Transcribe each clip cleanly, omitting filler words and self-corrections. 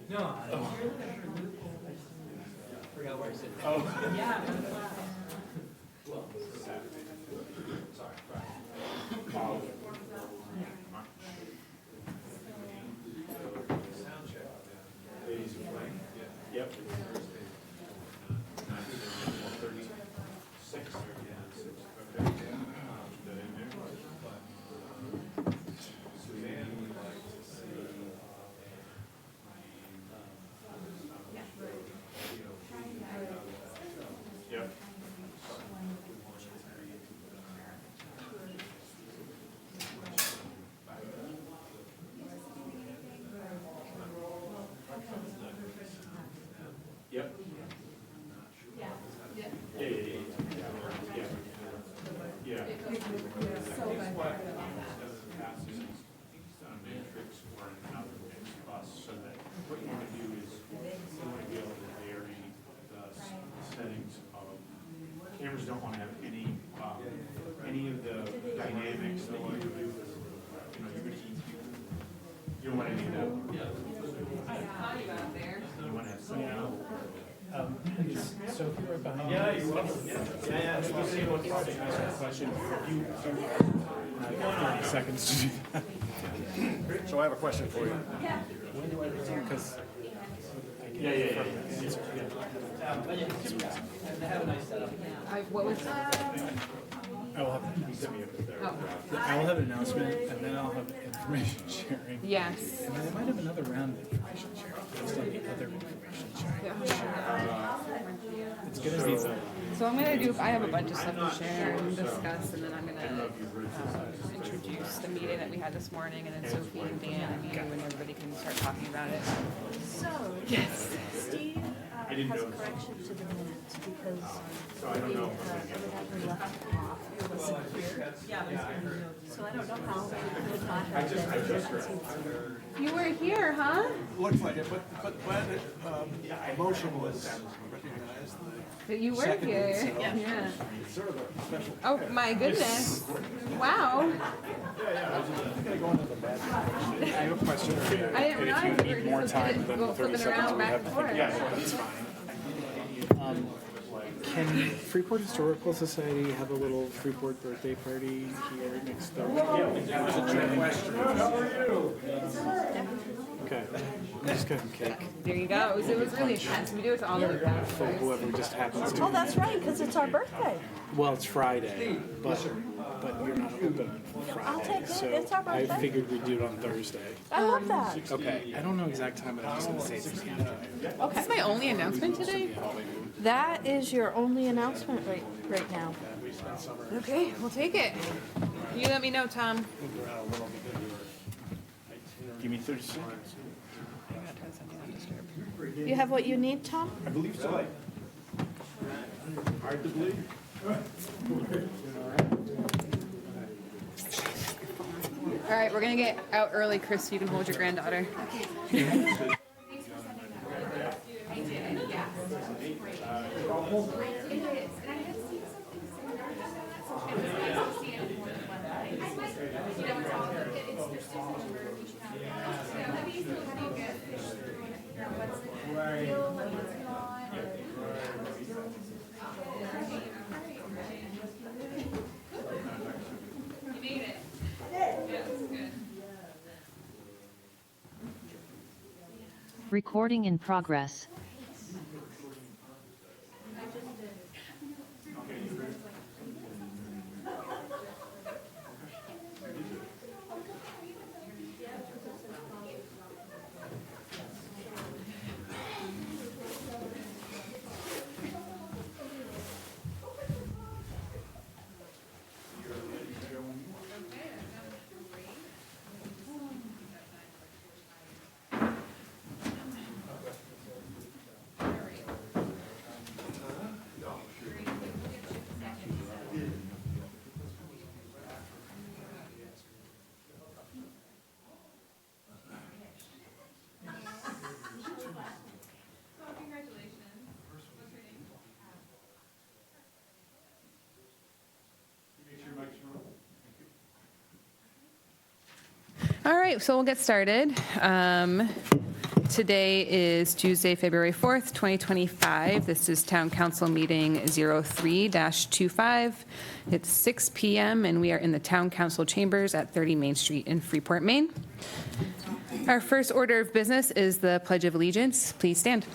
No, I forgot where I said. Oh. Yeah. Yep. Yep. Yep. Yeah. Matrix or another mix bus, so that what you want to do is you want to be able to vary the settings of cameras. Don't want to have any of the dynamics that you do. You know, you're going to eat. You don't want any of that. You want to have some. Is Sophie right behind you? Yeah, you're welcome. Yeah. Just want to see what's ask a question. You 30 seconds to do that. So I have a question for you. Because Yeah. Have a nice setup. What was that? I will have I will have an announcement, and then I'll have information sharing. Yes. And then I might have another round of information sharing based on the other information sharing. It's gonna be the So I'm gonna do, I have a bunch of stuff to share and discuss, and then I'm gonna introduce the meeting that we had this morning, and then Sophie and Dan and you, and everybody can start talking about it. So, Yes. Steve has a correction to the minutes because evidently left off wasn't here. So I don't know how we could not have been here. You were here, huh? Looks like it, but when a motion was recognized, That you were Seconded, here. so- Yeah. it's sort of a special. Oh my goodness. Wow. I have a question. I didn't realize if you need more time than go the 30 flipping seconds around we back have and to forth. think about it, that's fine. Can Freeport Historical Society have a little Freeport birthday party here next door? Okay, I'm just getting cake There you go. It was really intense. We do it to all of the for whoever just happens to. Oh, that's right, because it's our birthday. Well, it's Friday, but you're not open on Friday. I'll take it. So It's our I birthday. figured we'd do it on Thursday. I love that. Okay, I don't know exact time, but I'm just gonna say it's in the afternoon. Okay. This is my only announcement today. That is your only announcement right now. Okay, we'll take it. You let me know, Tom. Give me 30 seconds. I'm gonna turn something on disturb. You have what you need, Tom? I believe so. Hard to believe. All right, we're gonna get out early, Chris, so you can hold your granddaughter. Recording in progress. All right, so we'll get started. Today is Tuesday, February 4th, 2025. This is Town Council Meeting 03-25. It's 6 p.m. and we are in the Town Council Chambers at 30 Main Street in Freeport, Maine. Our first order of business is the Pledge of Allegiance. Please stand.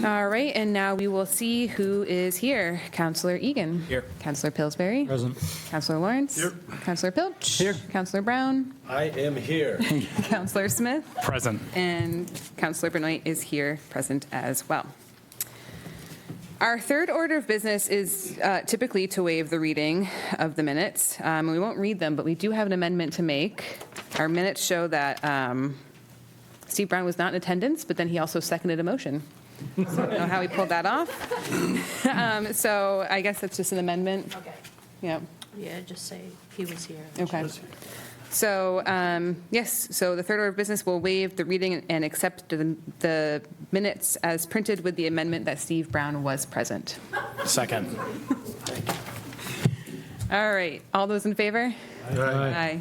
All right, and now we will see who is here. Councillor Egan. Here. Councillor Pillsbury. Present. Councillor Lawrence. Here. Councillor Pilch. Here. Councillor Brown. I am here. Councillor Smith. Present. And Councillor Benoit is here, present as well. Our third order of business is typically to waive the reading of the minutes. We won't read them, but we do have an amendment to make. Our minutes show that Steve Brown was not in attendance, but then he also seconded a motion. So I don't know how he pulled that off. So I guess that's just an amendment. Okay. Yeah. Yeah, just say he was here. Okay. So, yes, so the third order of business will waive the reading and accept the minutes as printed with the amendment that Steve Brown was present. Second. All right, all those in favor? Aye. Aye.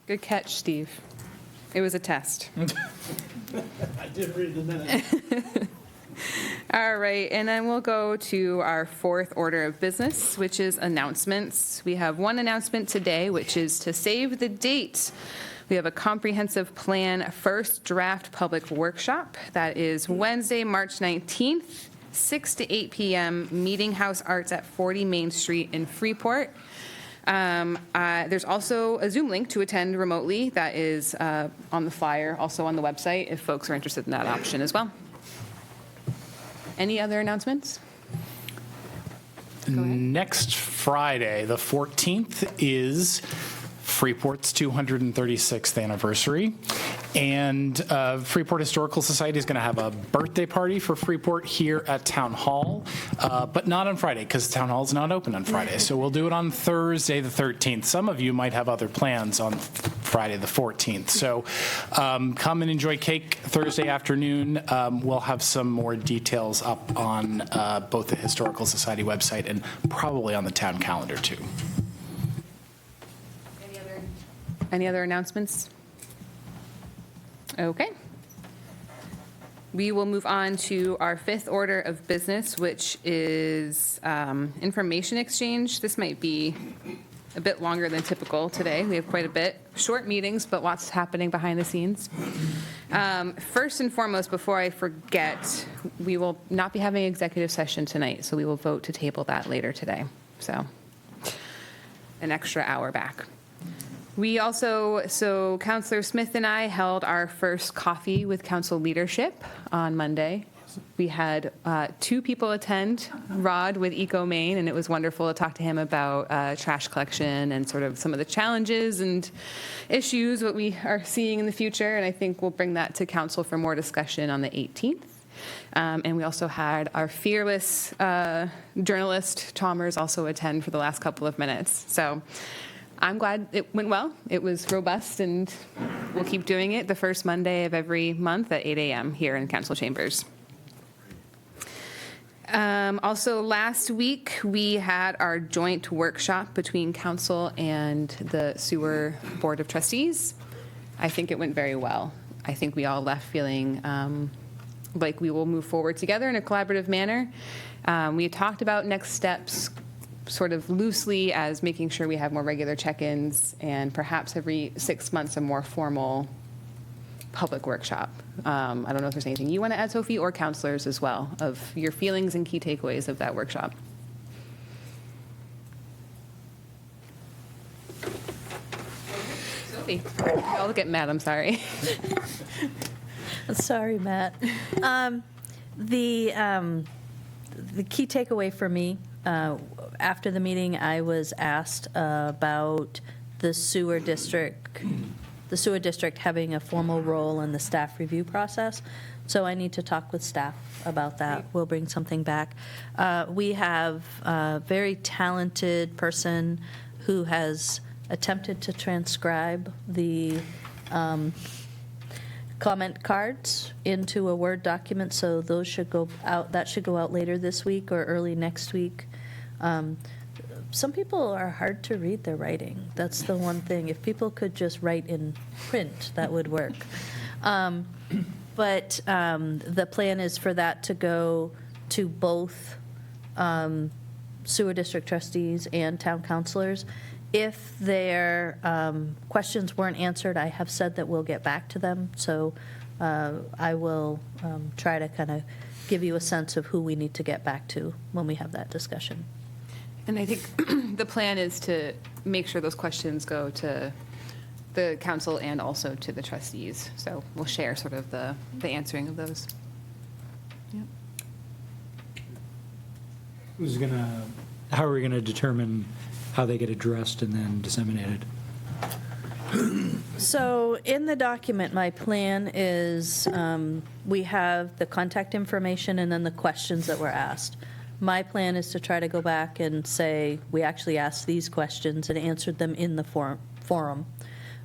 Good catch, Steve. It was a test. I did read the minutes. All right, and then we'll go to our fourth order of business, which is announcements. We have one announcement today, which is to save the date. We have a comprehensive plan first draft public workshop. That is Wednesday, March 19th, 6 to 8 p.m., Meeting House Arts at 40 Main Street in Freeport. There's also a Zoom link to attend remotely that is on the flyer, also on the website, if folks are interested in that option as well. Any other announcements? Go ahead. Next Friday, the 14th, is Freeport's 236th anniversary. And Freeport Historical Society is going to have a birthday party for Freeport here at Town Hall, but not on Friday because Town Hall is not open on Friday. So we'll do it on Thursday, the 13th. Some of you might have other plans on Friday, the 14th. So come and enjoy cake Thursday afternoon. We'll have some more details up on both the Historical Society website and probably on the town calendar too. Any other announcements? Okay. We will move on to our fifth order of business, which is information exchange. This might be a bit longer than typical today. We have quite a bit. Short meetings, but lots happening behind the scenes. First and foremost, before I forget, we will not be having executive session tonight, so we will vote to table that later today. So an extra hour back. We also, so Councillor Smith and I held our first coffee with council leadership on Monday. We had 2 people attend, Rod with Eco Maine, and it was wonderful to talk to him about trash collection and sort of some of the challenges and issues that we are seeing in the future. And I think we'll bring that to council for more discussion on the 18th. And we also had our fearless journalist, Chalmers, also attend for the last couple of minutes. So I'm glad it went well. It was robust, and we'll keep doing it the first Monday of every month at 8 a.m. here in council chambers. Also, last week, we had our joint workshop between council and the Sewer Board of Trustees. I think it went very well. I think we all left feeling like we will move forward together in a collaborative manner. We talked about next steps sort of loosely as making sure we have more regular check-ins and perhaps every 6 months a more formal public workshop. I don't know if there's anything you want to add, Sophie, or counselors as well, of your feelings and key takeaways of that workshop. Sophie, I'll look at Matt, I'm sorry. Sorry, Matt. The key takeaway for me, after the meeting, I was asked about the sewer district having a formal role in the staff review process. So I need to talk with staff about that. We'll bring something back. We have a very talented person who has attempted to transcribe the comment cards into a Word document, so those should go out, that should go out later this week or early next week. Some people are hard to read their writing. That's the one thing. If people could just write in print, that would work. But the plan is for that to go to both sewer district trustees and town councilors. If their questions weren't answered, I have said that we'll get back to them. So I will try to kind of give you a sense of who we need to get back to when we have that discussion. And I think the plan is to make sure those questions go to the council and also to the trustees. So we'll share sort of the answering of those. Yep. How are we gonna determine how they get addressed and then disseminated? So in the document, my plan is we have the contact information and then the questions that were asked. My plan is to try to go back and say, we actually asked these questions and answered them in the forum.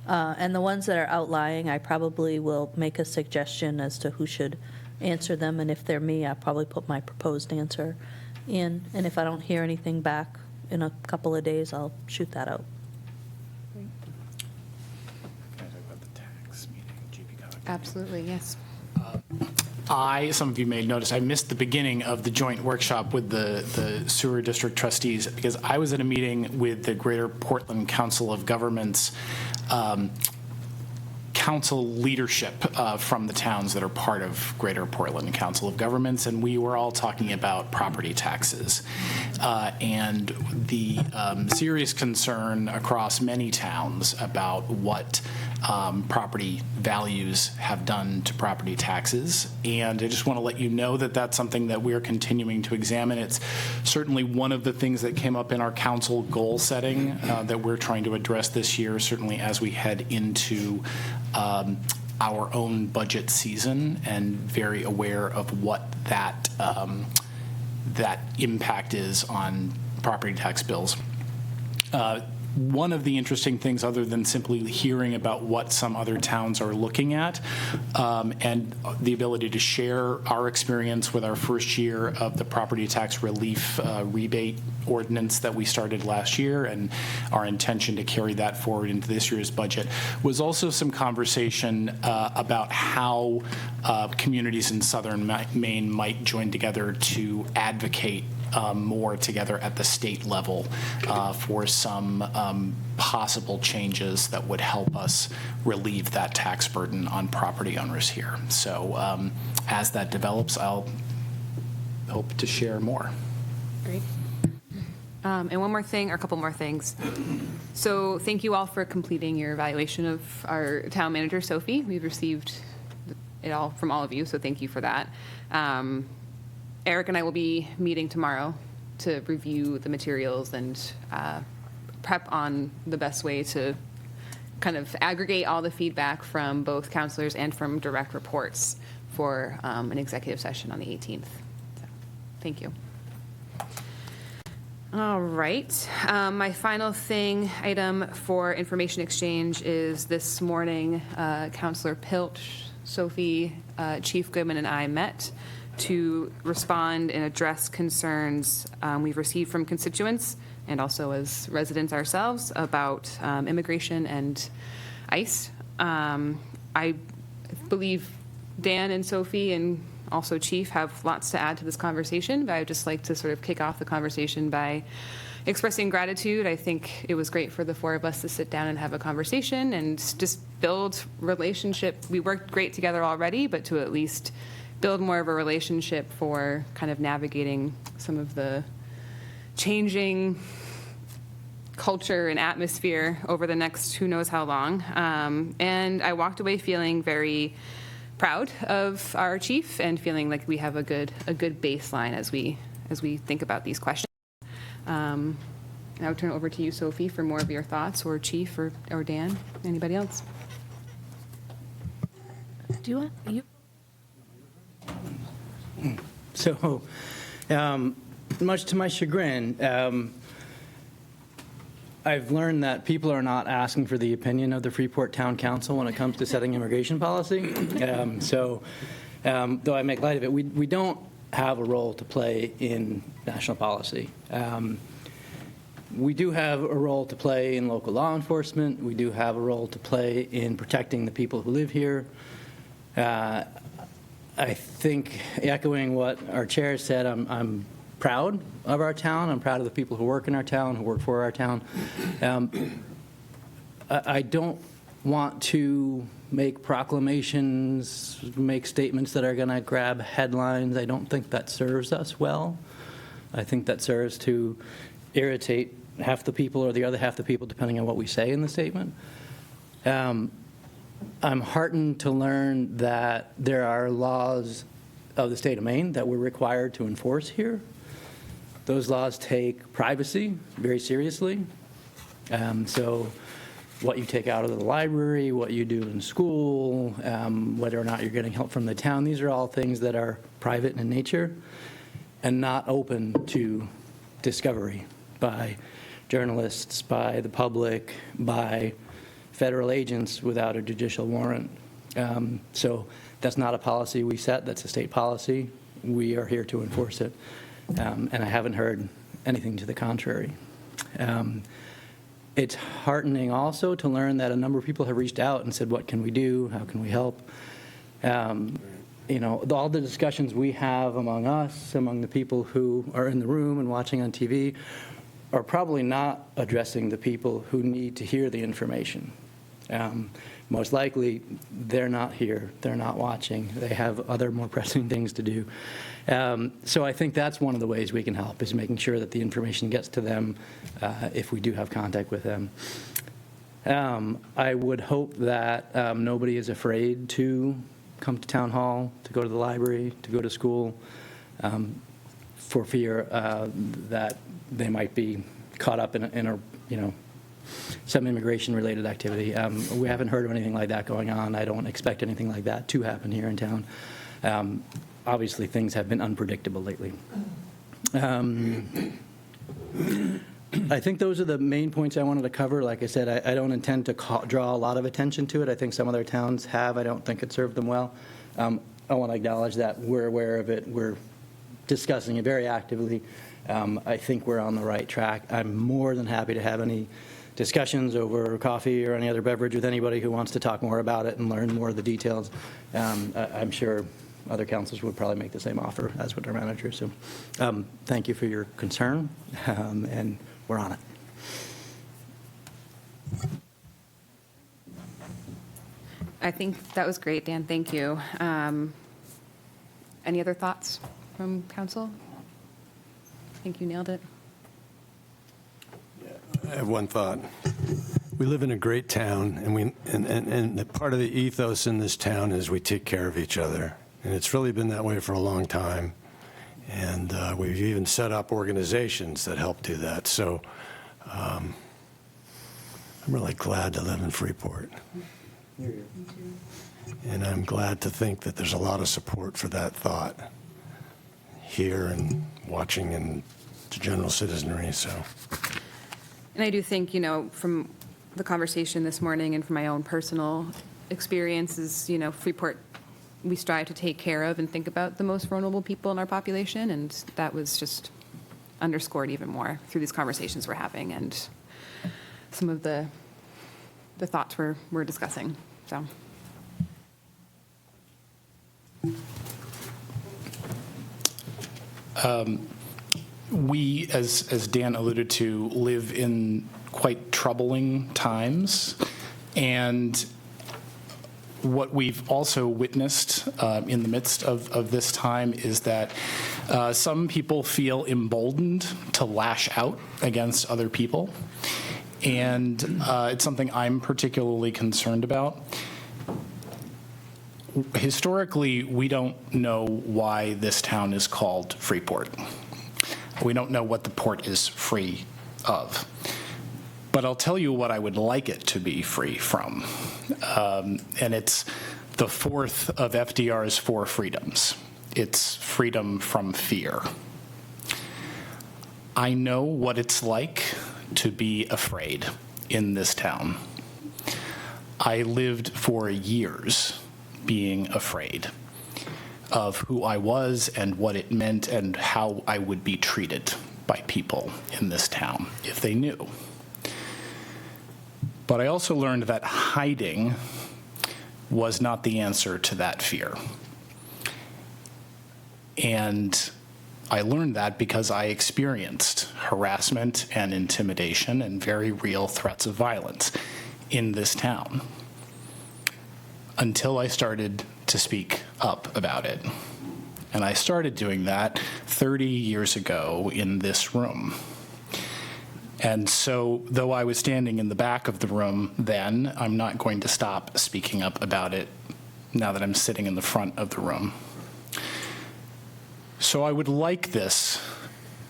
And the ones that are outlying, I probably will make a suggestion as to who should answer them. And if they're me, I'll probably put my proposed answer in. And if I don't hear anything back in a couple of days, I'll shoot that out. Can I talk about the tax meeting, GP Cog? Absolutely, yes. Some of you may notice, I missed the beginning of the joint workshop with the sewer district trustees because I was at a meeting with the Greater Portland Council of Governments council leadership from the towns that are part of Greater Portland Council of Governments, and we were all talking about property taxes and the serious concern across many towns about what property values have done to property taxes. And I just want to let you know that that's something that we're continuing to examine. It's certainly one of the things that came up in our council goal setting that we're trying to address this year, certainly as we head into our own budget season, and very aware of what that that impact is on property tax bills. One of the interesting things, other than simply hearing about what some other towns are looking at, and the ability to share our experience with our first year of the property tax relief rebate ordinance that we started last year, and our intention to carry that forward into this year's budget, was also some conversation about how communities in southern Maine might join together to advocate more together at the state level for some possible changes that would help us relieve that tax burden on property owners here. So as that develops, I'll hope to share more. Great. And one more thing, or a couple more things. So thank you all for completing your evaluation of our town manager, Sophie. We've received it all from all of you, so thank you for that. Eric and I will be meeting tomorrow to review the materials and prep on the best way to kind of aggregate all the feedback from both counselors and from direct reports for an executive session on the 18th. So, thank you. All right. My final item for information exchange is this morning, Councilor Pilch, Sophie, Chief Goodman, and I met to respond and address concerns we've received from constituents and also as residents ourselves about immigration and ICE. I believe Dan and Sophie and also Chief have lots to add to this conversation, but I would just like to sort of kick off the conversation by expressing gratitude. I think it was great for the four of us to sit down and have a conversation and just build relationship. We worked great together already, but to at least build more of a relationship for kind of navigating some of the changing culture and atmosphere over the next who knows how long. And I walked away feeling very proud of our chief and feeling like we have a good baseline as we think about these questions. I'll turn it over to you, Sophie, for more of your thoughts, or Chief, or Dan. Anybody else? Do you want you? So, much to my chagrin, I've learned that people are not asking for the opinion of the Freeport Town Council when it comes to setting immigration policy. Though I make light of it, we don't have a role to play in national policy. We do have a role to play in local law enforcement. We do have a role to play in protecting the people who live here. I think, echoing what our chair said, I'm proud of our town. I'm proud of the people who work in our town, who work for our town. I don't want to make proclamations, make statements that are going to grab headlines. I don't think that serves us well. I think that serves to irritate half the people or the other half the people, depending on what we say in the statement. I'm heartened to learn that there are laws of the state of Maine that we're required to enforce here. Those laws take privacy very seriously. So what you take out of the library, what you do in school, whether or not you're getting help from the town, these are all things that are private in nature and not open to discovery by journalists, by the public, by federal agents without a judicial warrant. So that's not a policy we set, that's a state policy. We are here to enforce it. And I haven't heard anything to the contrary. It's heartening also to learn that a number of people have reached out and said, what can we do? How can we help? You know, all the discussions we have among us, among the people who are in the room and watching on TV, are probably not addressing the people who need to hear the information. Most likely, they're not here, they're not watching, they have other more pressing things to do. So I think that's one of the ways we can help, is making sure that the information gets to them if we do have contact with them. I would hope that nobody is afraid to come to town hall, to go to the library, to go to school, for fear that they might be caught up in a you know, some immigration-related activity. We haven't heard of anything like that going on. I don't expect anything like that to happen here in town. Obviously, things have been unpredictable lately. I think those are the main points I wanted to cover. Like I said, I don't intend to draw a lot of attention to it. I think some other towns have. I don't think it served them well. I want to acknowledge that we're aware of it. We're discussing it very actively. I think we're on the right track. I'm more than happy to have any discussions over coffee or any other beverage with anybody who wants to talk more about it and learn more of the details. I'm sure other councils would probably make the same offer, as would our manager. So thank you for your concern, and we're on it. I think that was great, Dan. Thank you. Any other thoughts from council? I think you nailed it. I have one thought. We live in a great town, and part of the ethos in this town is we take care of each other. And it's really been that way for a long time. And we've even set up organizations that help do that. So I'm really glad to live in Freeport. And I'm glad to think that there's a lot of support for that thought here and watching in the general citizenry. So. And I do think, you know, from the conversation this morning and from my own personal experiences, you know, Freeport, we strive to take care of and think about the most vulnerable people in our population, and that was just underscored even more through these conversations we're having and some of the thoughts we're discussing. So. We, as Dan alluded to, live in quite troubling times, and what we've also witnessed in the midst of this time is that some people feel emboldened to lash out against other people, and it's something I'm particularly concerned about. Historically, we don't know why this town is called Freeport. We don't know what the port is free of. But I'll tell you what I would like it to be free from. And it's the fourth of FDR's four freedoms. It's freedom from fear. I know what it's like to be afraid in this town. I lived for years being afraid of who I was and what it meant and how I would be treated by people in this town if they knew. But I also learned that hiding was not the answer to that fear. And I learned that because I experienced harassment and intimidation and very real threats of violence in this town until I started to speak up about it. And I started doing that 30 years ago in this room. And so, though I was standing in the back of the room then, I'm not going to stop speaking up about it now that I'm sitting in the front of the room. So I would like this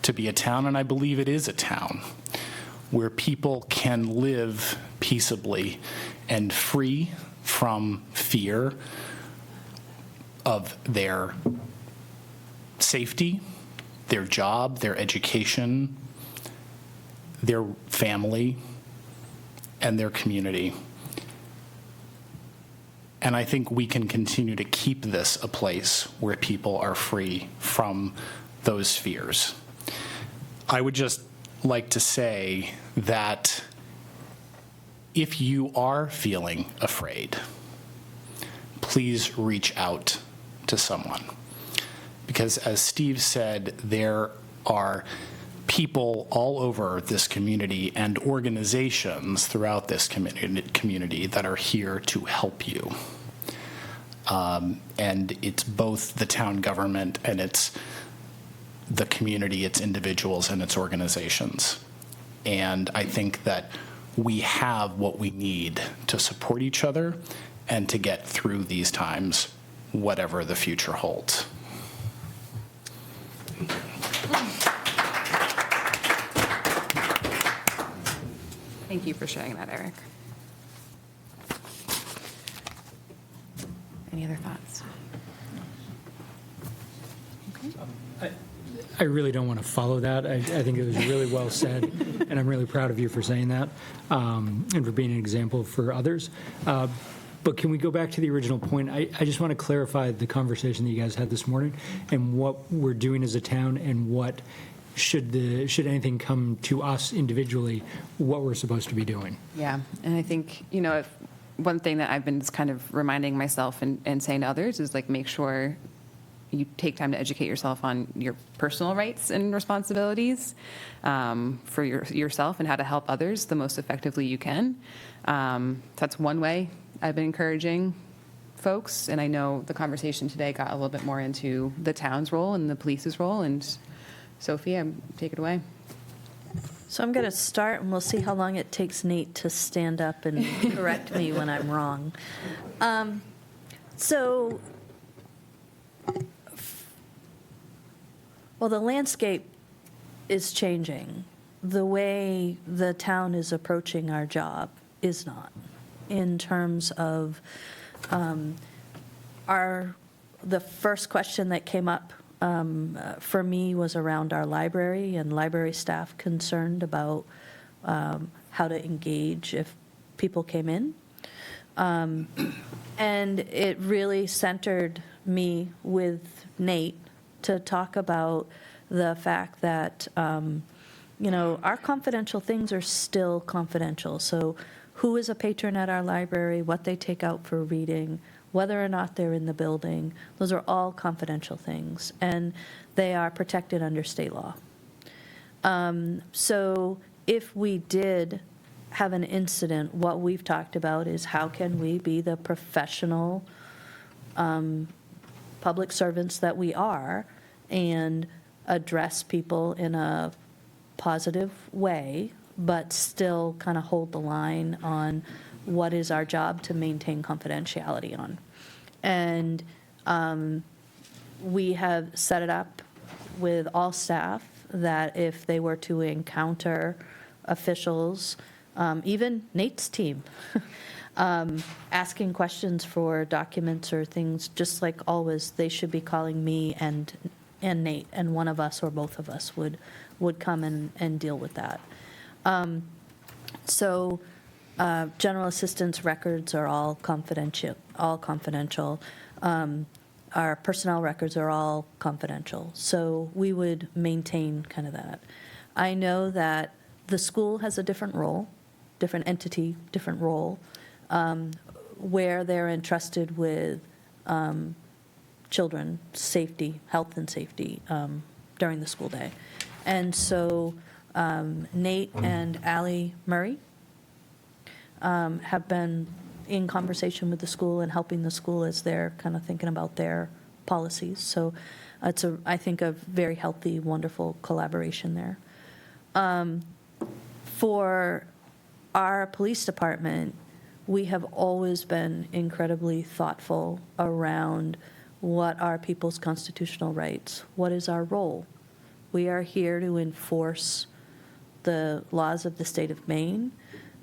to be a town, and I believe it is a town, where people can live peaceably and free from fear of their safety, their job, their education, their family, and their community. And I think we can continue to keep this a place where people are free from those fears. I would just like to say that if you are feeling afraid, please reach out to someone. Because as Steve said, there are people all over this community and organizations throughout this community that are here to help you. And it's both the town government and it's the community, it's individuals and it's organizations. And I think that we have what we need to support each other and to get through these times, whatever the future holds. Thank you for sharing that, Eric. Any other thoughts? I really don't want to follow that. I think it was really well said, and I'm really proud of you for saying that and for being an example for others. But can we go back to the original point? I just want to clarify the conversation that you guys had this morning and what we're doing as a town and what should anything come to us individually, what we're supposed to be doing. Yeah, and I think, if one thing that I've been just kind of reminding myself and saying to others is like, make sure you take time to educate yourself on your personal rights and responsibilities for yourself and how to help others the most effectively you can. That's one way I've been encouraging folks, and I know the conversation today got a little bit more into the town's role and the police's role, and Sophie, take it away. So I'm going to start, and we'll see how long it takes Nate to stand up and correct me when I'm wrong. The landscape is changing. The way the town is approaching our job is not, in terms of the first question that came up for me was around our library and library staff concerned about how to engage if people came in. And it really centered me with Nate to talk about the fact that, our confidential things are still confidential. So who is a patron at our library, what they take out for reading, whether or not they're in the building, those are all confidential things, and they are protected under state law. So if we did have an incident, what we've talked about is how can we be the professional public servants that we are and address people in a positive way, but still kind of hold the line on what is our job to maintain confidentiality on. And we have set it up with all staff that if they were to encounter officials, even Nate's team, asking questions for documents or things, just like always, they should be calling me and Nate, and one of us or both of us would come and deal with that. So general assistance records are all confidential. Our personnel records are all confidential. So we would maintain kind of that. I know that the school has a different role, different entity, different role, where they're entrusted with children, safety, health and safety during the school day. And so Nate and Allie Murray have been in conversation with the school and helping the school as they're kind of thinking about their policies. So it's, I think, a very healthy, wonderful collaboration there. For our police department, we have always been incredibly thoughtful around what are people's constitutional rights, what is our role. We are here to enforce the laws of the state of Maine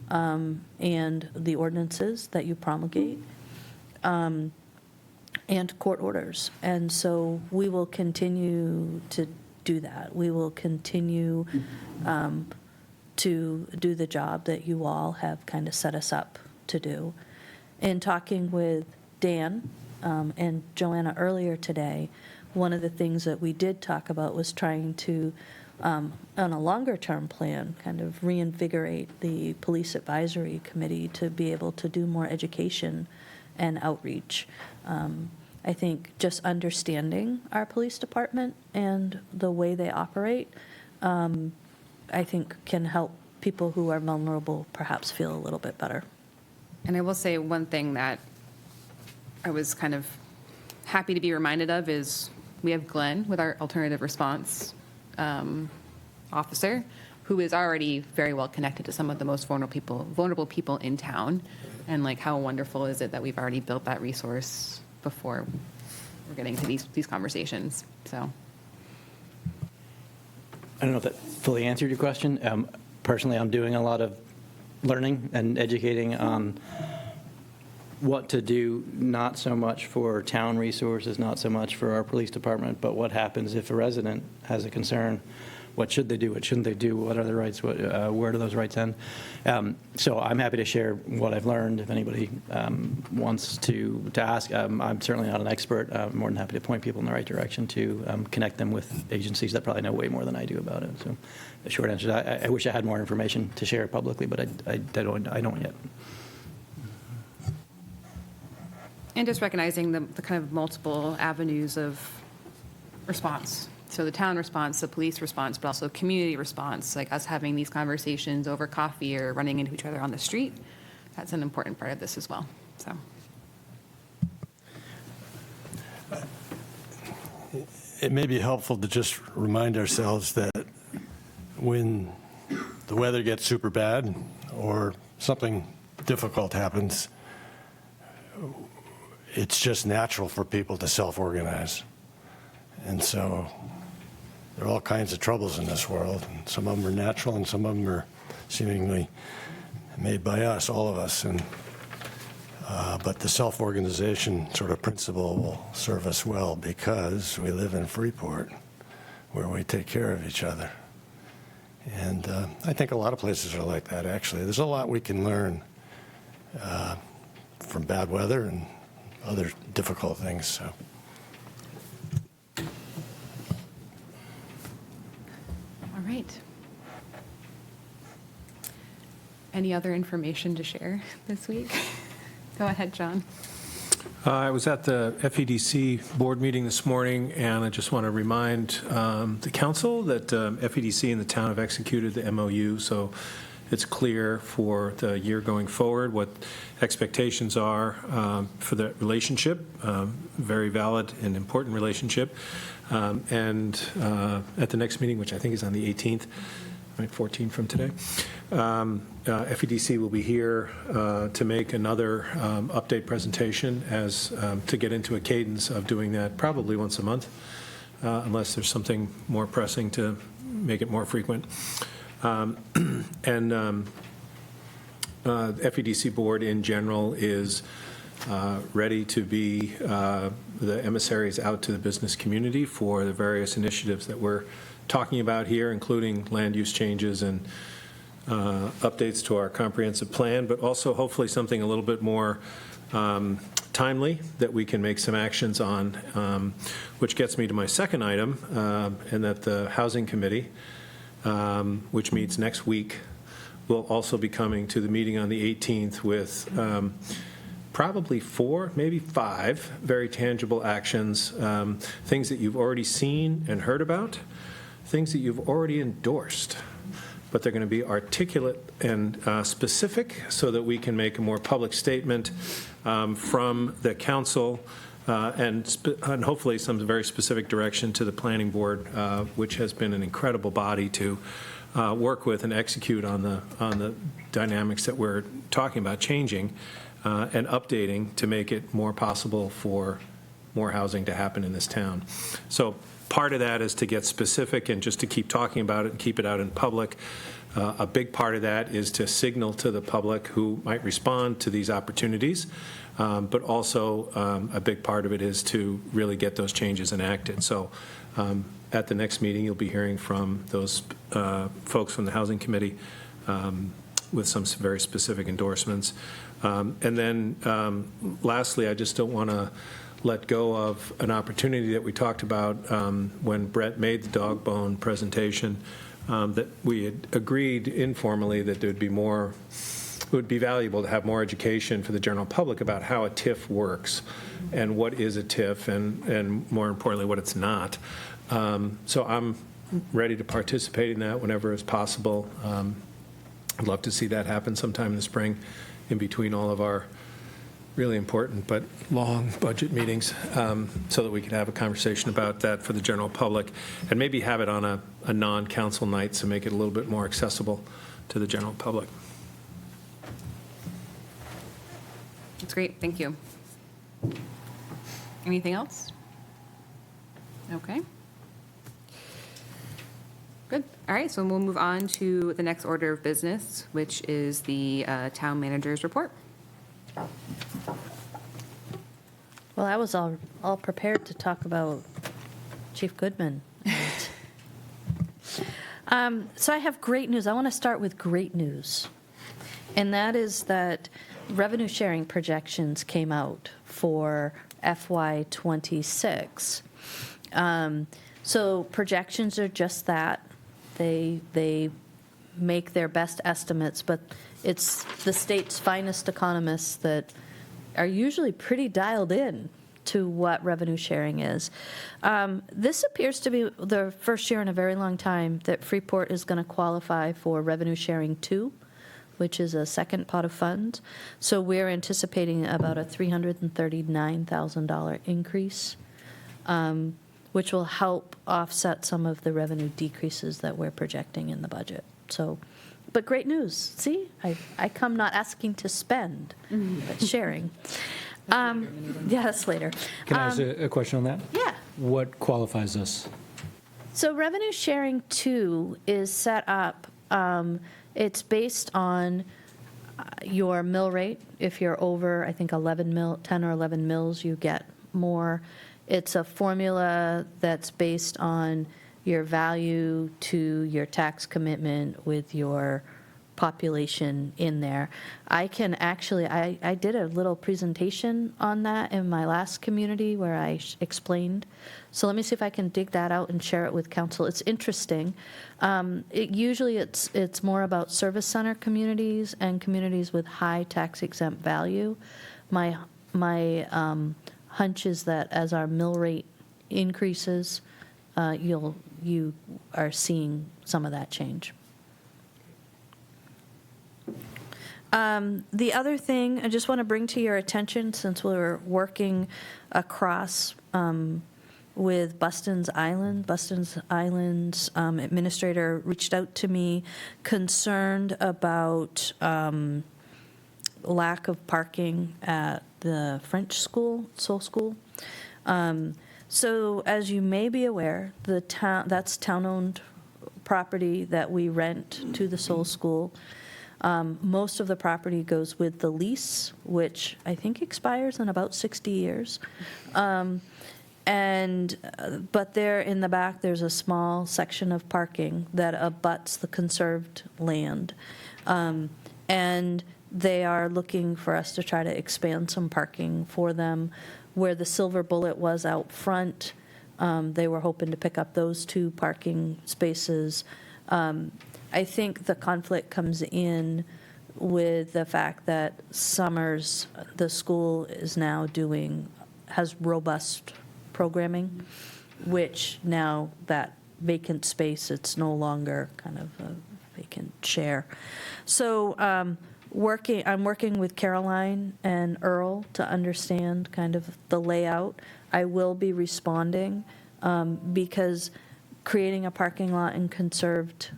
and the ordinances that you promulgate, and court orders. And so we will continue to do that. We will continue to do the job that you all have kind of set us up to do. In talking with Dan and Joanna earlier today, one of the things that we did talk about was trying to, on a longer-term plan, kind of reinvigorate the Police Advisory Committee to be able to do more education and outreach. I think just understanding our police department and the way they operate, I think can help people who are vulnerable perhaps feel a little bit better. And I will say one thing that I was kind of happy to be reminded of is we have Glenn with our alternative response officer, who is already very well connected to some of the most vulnerable people in town. And like, how wonderful is it that we've already built that resource before we're getting to these conversations. So I don't know if that fully answered your question. Personally, I'm doing a lot of learning and educating on what to do, not so much for town resources, not so much for our police department, but what happens if a resident has a concern. What should they do? What shouldn't they do? What are their rights? Where do those rights end? So I'm happy to share what I've learned. If anybody wants to ask, I'm certainly not an expert. I'm more than happy to point people in the right direction to connect them with agencies that probably know way more than I do about it. So the short answer is I wish I had more information to share publicly, but I don't yet. and just recognizing the kind of multiple avenues of response. So the town response, the police response, but also community response, like us having these conversations over coffee or running into each other on the street. That's an important part of this as well. So. It may be helpful to just remind ourselves that when the weather gets super bad or something difficult happens, it's just natural for people to self-organize. And so there are all kinds of troubles in this world, and some of them are natural and some of them are seemingly made by us, all of us. And but the self-organization sort of principle will serve us well because we live in Freeport, where we take care of each other. And I think a lot of places are like that, actually. There's a lot we can learn from bad weather and other difficult things. So. All right. Any other information to share this week? Go ahead, John. I was at the FEDC board meeting this morning, and I just want to remind the council that FEDC and the town have executed the MOU, so it's clear for the year going forward what expectations are for the relationship, very valid and important relationship. And at the next meeting, which I think is on the 18th, right, 14 from today, FEDC will be here to make another update presentation as to get into a cadence of doing that probably once a month, unless there's something more pressing to make it more frequent. And FEDC board in general is ready to be the emissaries out to the business community for the various initiatives that we're talking about here, including land use changes and updates to our comprehensive plan, but also hopefully something a little bit more timely that we can make some actions on, which gets me to my second item, and that the Housing Committee, which meets next week, will also be coming to the meeting on the 18th with probably 4, maybe 5 very tangible actions, things that you've already seen and heard about, things that you've already endorsed, but they're going to be articulate and specific so that we can make a more public statement from the council and hopefully some very specific direction to the planning board, which has been an incredible body to work with and execute on the dynamics that we're talking about changing and updating to make it more possible for more housing to happen in this town. So part of that is to get specific and just to keep talking about it and keep it out in public. A big part of that is to signal to the public who might respond to these opportunities, but also a big part of it is to really get those changes enacted. So at the next meeting, you'll be hearing from those folks from the Housing Committee with some very specific endorsements. And then lastly, I just don't want to let go of an opportunity that we talked about when Brett made the dog bone presentation, that we had agreed informally that there would be more, it would be valuable to have more education for the general public about how a TIF works and what is a TIF and more importantly, what it's not. So I'm ready to participate in that whenever is possible. I'd love to see that happen sometime in the spring in between all of our really important but long budget meetings, so that we can have a conversation about that for the general public and maybe have it on a non-council night to make it a little bit more accessible to the general public. That's great, thank you. Anything else? Okay. Good. All right, so we'll move on to the next order of business, which is the town manager's report. Well, I was all prepared to talk about Chief Goodman. So I have great news. I want to start with great news. And that is that revenue sharing projections came out for FY26. So projections are just that. They make their best estimates, but it's the state's finest economists that are usually pretty dialed in to what revenue sharing is. This appears to be the first year in a very long time that Freeport is going to qualify for Revenue Sharing 2, which is a second pot of funds. So we're anticipating about a $339,000 increase, which will help offset some of the revenue decreases that we're projecting in the budget. So, but great news. See, I come not asking to spend, but sharing. Yeah, that's later. Can I ask a question on that? Yeah. What qualifies us? So Revenue Sharing 2 is set up, it's based on your mill rate. If you're over, I think 10 or 11 mills, you get more. It's a formula that's based on your value to your tax commitment with your population in there. I can actually, I did a little presentation on that in my last community where I explained. So let me see if I can dig that out and share it with council. It's interesting. Usually it's more about service center communities and communities with high tax exempt value. My hunch is that as our mill rate increases, you are seeing some of that change. The other thing I just want to bring to your attention, since we're working across with Buston's Island's administrator reached out to me concerned about lack of parking at the French school, Seoul School. So as you may be aware, that's town-owned property that we rent to the Seoul School. Most of the property goes with the lease, which I think expires in about 60 years. But there in the back, there's a small section of parking that abuts the conserved land. And they are looking for us to try to expand some parking for them. Where the Silver Bullet was out front, they were hoping to pick up those 2 parking spaces. I think the conflict comes in with the fact that Summers, the school is now has robust programming, which now that vacant space, it's no longer kind of a vacant chair. So I'm working with Caroline and Earl to understand kind of the layout. I will be responding because creating a parking lot in conserved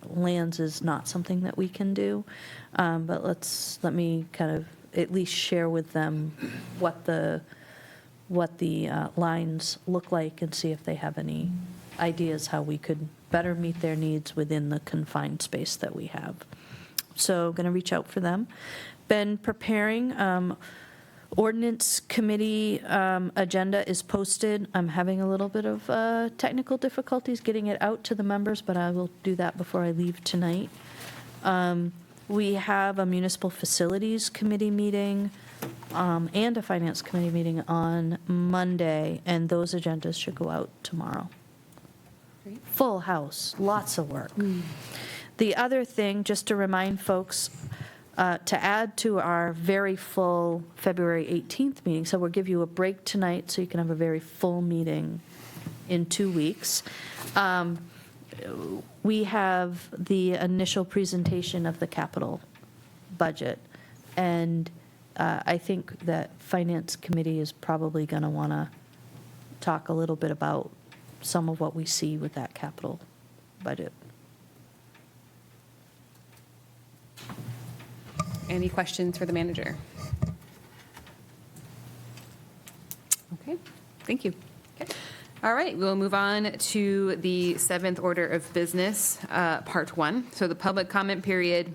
lands is not something that we can do. But let me kind of at least share with them what the lines look like and see if they have any ideas how we could better meet their needs within the confined space that we have. So going to reach out for them. Been preparing. Ordinance committee agenda is posted. I'm having a little bit of technical difficulties getting it out to the members, but I will do that before I leave tonight. We have a municipal facilities committee meeting and a finance committee meeting on Monday, and those agendas should go out tomorrow. Great. Full house, lots of work. The other thing, just to remind folks, to add to our very full February 18th meeting, so we'll give you a break tonight so you can have a very full meeting in 2 weeks. We have the initial presentation of the capital budget, and I think that Finance Committee is probably going to want to talk a little bit about some of what we see with that capital budget. Any questions for the manager? Okay, thank you. Okay. All right, we'll move on to the 7th order of business, part 1. So the public comment period,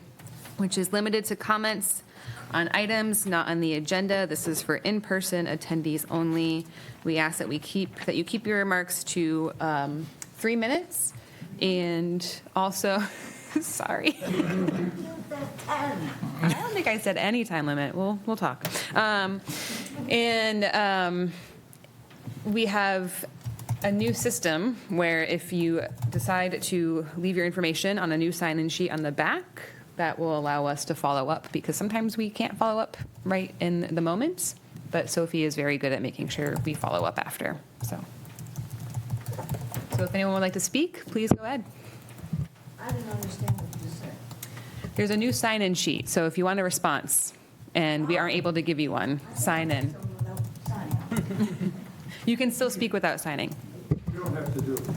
which is limited to comments on items not on the agenda. This is for in-person attendees only. We ask that you keep your remarks to 3 minutes, and also, sorry. I don't think I said any time limit. We'll talk. We have a new system where if you decide to leave your information on a new sign-in sheet on the back, that will allow us to follow up, because sometimes we can't follow up right in the moment, but Sophie is very good at making sure we follow up after. So if anyone would like to speak, please go ahead. I didn't understand what you said. There's a new sign-in sheet, so if you want a response and we aren't able to give you one, sign in. You can still speak without signing. You don't have to do it for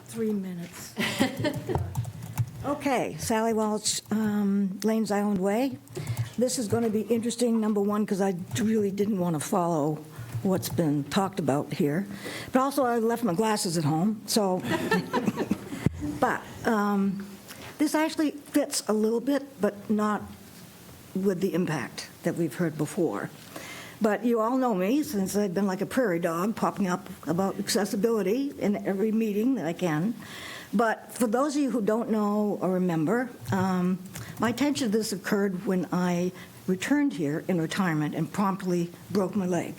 3 minutes. Okay, Sally Welch, Lanes Island Way. This is going to be interesting, number one, because I really didn't want to follow what's been talked about here. But also, I left my glasses at home, so. But this actually fits a little bit, but not with the impact that we've heard before. But you all know me, since I've been like a prairie dog, popping up about accessibility in every meeting that I can. But for those of you who don't know or remember, my attention to this occurred when I returned here in retirement and promptly broke my leg.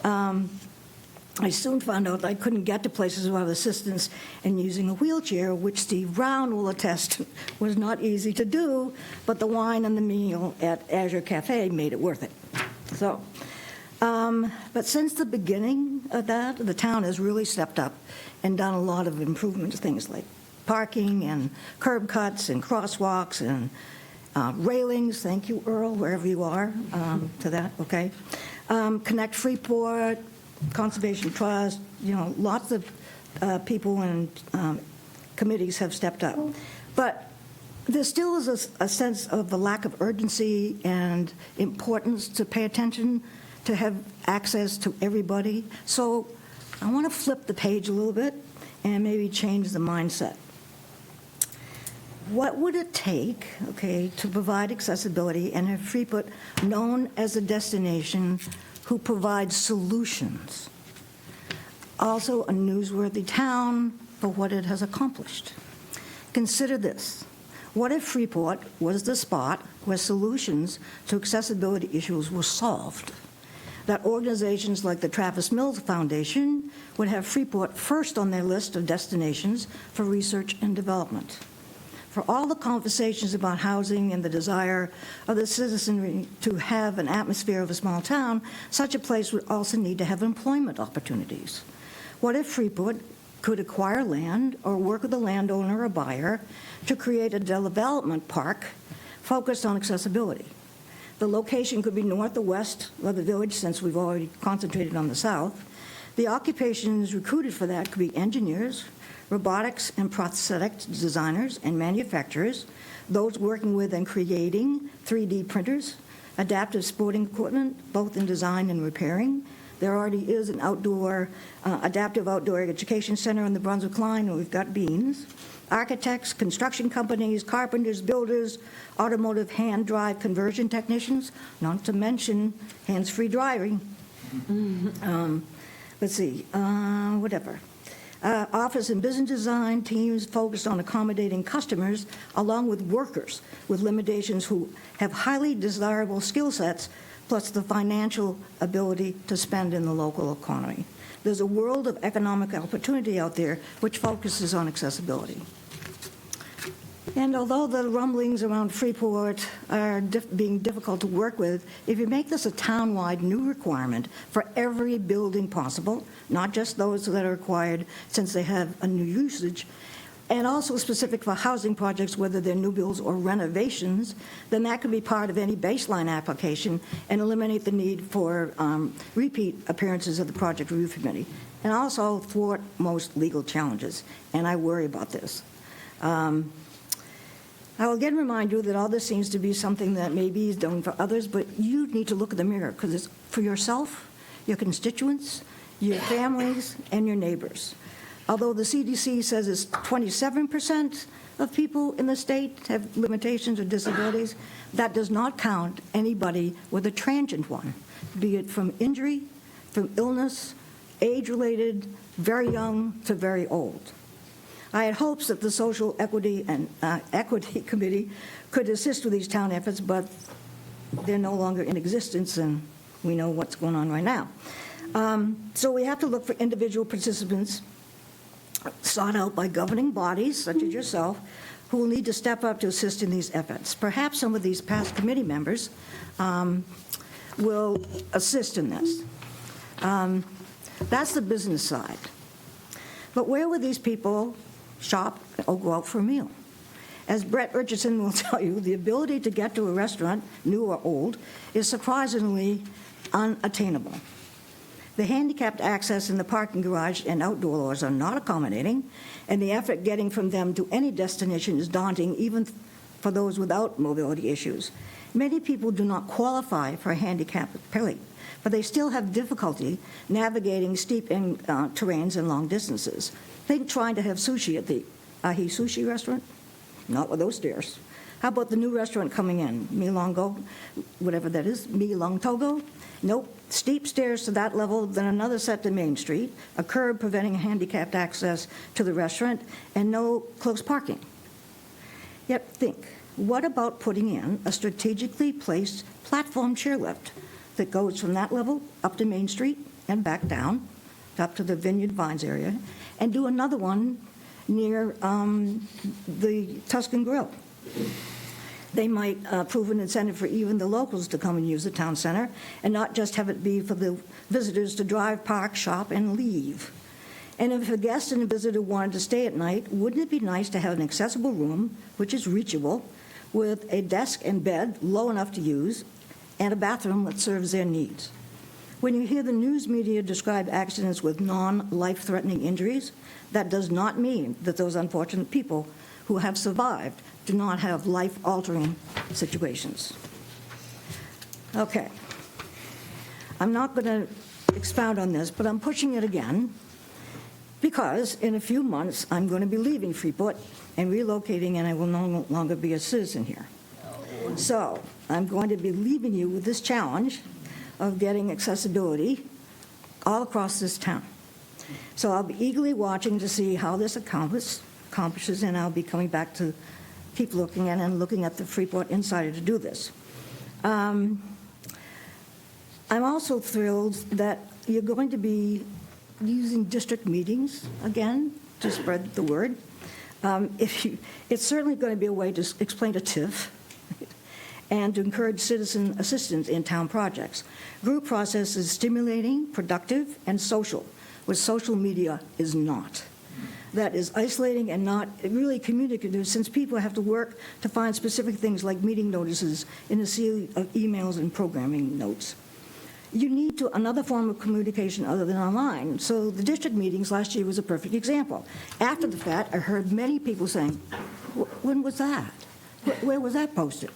I soon found out I couldn't get to places without assistance in using a wheelchair, which Steve Brown will attest was not easy to do, but the wine and the meal at Azure Cafe made it worth it. So, but since the beginning of that, the town has really stepped up and done a lot of improvements, things like parking and curb cuts and crosswalks and railings. Thank you, Earl, wherever you are, to that, okay? Connect Freeport, Conservation Trust, lots of people and committees have stepped up. But there still is a sense of the lack of urgency and importance to pay attention, to have access to everybody. So I want to flip the page a little bit and maybe change the mindset. What would it take, okay, to provide accessibility and have Freeport known as a destination who provides solutions. Also a newsworthy town for what it has accomplished. Consider this. What if Freeport was the spot where solutions to accessibility issues were solved? That organizations like the Travis Mills Foundation would have Freeport first on their list of destinations for research and development. For all the conversations about housing and the desire of the citizenry to have an atmosphere of a small town, such a place would also need to have employment opportunities. What if Freeport could acquire land or work with a landowner or buyer to create a development park focused on accessibility? The location could be north or west of the village, since we've already concentrated on the south. The occupations recruited for that could be engineers, robotics and prosthetic designers and manufacturers, those working with and creating 3D printers, adaptive sporting equipment, both in design and repairing. There already is an adaptive outdoor education center in the Brunswick line, and we've got beans. Architects, construction companies, carpenters, builders, automotive hand drive conversion technicians, not to mention hands-free driving. Office and business design teams focused on accommodating customers along with workers with limitations who have highly desirable skill sets, plus the financial ability to spend in the local economy. There's a world of economic opportunity out there which focuses on accessibility. And although the rumblings around Freeport are being difficult to work with, if you make this a town-wide new requirement for every building possible, not just those that are required since they have a new usage, and also specific for housing projects, whether they're new builds or renovations, then that could be part of any baseline application and eliminate the need for repeat appearances of the project review committee, and also thwart most legal challenges. And I worry about this. I will again remind you that all this seems to be something that maybe is done for others, but you need to look in the mirror, because it's for yourself, your constituents, your families, and your neighbors. Although the CDC says it's 27% of people in the state have limitations or disabilities, that does not count anybody with a transient one, be it from injury, from illness, age-related, very young to very old. I had hopes that the Social Equity and Equity Committee could assist with these town efforts, but they're no longer in existence, and we know what's going on right now. So we have to look for individual participants sought out by governing bodies, such as yourself, who will need to step up to assist in these efforts. Perhaps some of these past committee members will assist in this. That's the business side. But where would these people shop or go out for a meal? As Brett Richardson will tell you, the ability to get to a restaurant, new or old, is surprisingly unattainable. The handicapped access in the parking garage and outdoor doors are not accommodating, and the effort getting from them to any destination is daunting, even for those without mobility issues. Many people do not qualify for a handicapped plate, but they still have difficulty navigating steep terrains and long distances. Think trying to have sushi at the Ahi Sushi restaurant? Not with those stairs. How about the new restaurant coming in, Milongo, whatever that is, Milong Togo? Nope, steep stairs to that level, then another set to Main Street, a curb preventing handicapped access to the restaurant, and no close parking. Yet think, what about putting in a strategically placed platform chairlift that goes from that level up to Main Street and back down, up to the Vineyard Vines area, and do another one near the Tuscan Grill? They might prove an incentive for even the locals to come and use the town center, and not just have it be for the visitors to drive, park, shop, and leave. And if a guest and a visitor wanted to stay at night, wouldn't it be nice to have an accessible room, which is reachable, with a desk and bed low enough to use, and a bathroom that serves their needs? When you hear the news media describe accidents with non-life-threatening injuries, that does not mean that those unfortunate people who have survived do not have life-altering situations. Okay. I'm not going to expound on this, but I'm pushing it again because in a few months I'm going to be leaving Freeport and relocating, and I will no longer be a citizen here. So I'm going to be leaving you with this challenge. of getting accessibility all across this town. So I'll be eagerly watching to see how this accomplishes, and I'll be coming back to keep looking and looking at the Freeport Insider to do this. I'm also thrilled that you're going to be using district meetings again to spread the word. It's certainly going to be a way to explain to TIF and to encourage citizen assistance in town projects. Group process is stimulating, productive, and social, what social media is not. That is isolating and not really communicative, since people have to work to find specific things like meeting notices in a sea of emails and programming notes. You need another form of communication other than online. So the district meetings last year was a perfect example. After the fact, I heard many people saying, when was that? Where was that posted?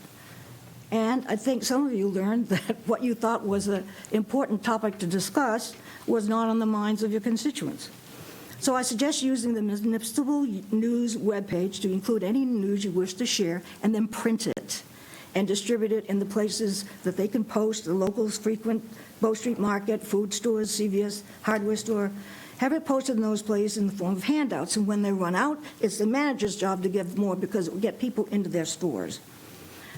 And I think some of you learned that what you thought was an important topic to discuss was not on the minds of your constituents. So I suggest using the municipal news webpage to include any news you wish to share, and then print it and distribute it in the places that they can post, the locals frequent, Bow Street Market, food stores, CVS, hardware store. Have it posted in those places in the form of handouts, and when they run out, it's the manager's job to give more, because it will get people into their stores.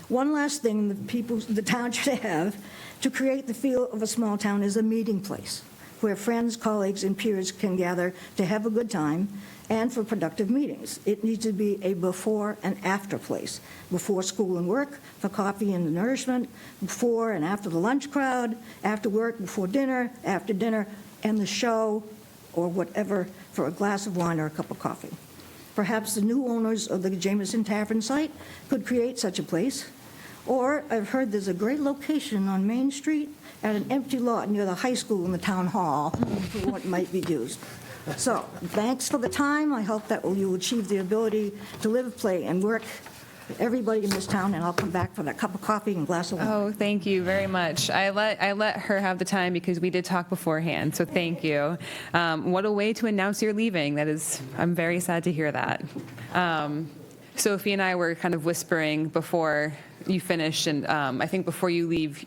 One last thing the town should have to create the feel of a small town is a meeting place where friends, colleagues, and peers can gather to have a good time and for productive meetings. It needs to be a before and after place. Before school and work, for coffee and nourishment, before and after the lunch crowd, after work, before dinner, after dinner, and the show, or whatever, for a glass of wine or a cup of coffee. Perhaps the new owners of the Jameson Tavern site could create such a place. Or I've heard there's a great location on Main Street at an empty lot near the high school and the town hall for what might be used. So, thanks for the time. I hope that you will achieve the ability to live, play, and work for everybody in this town, and I'll come back for that cup of coffee and glass of wine. Oh, thank you very much. I let her have the time because we did talk beforehand, so thank you. What a way to announce you're leaving. I'm very sad to hear that. Sophie and I were kind of whispering before you finish, and I think before you leave,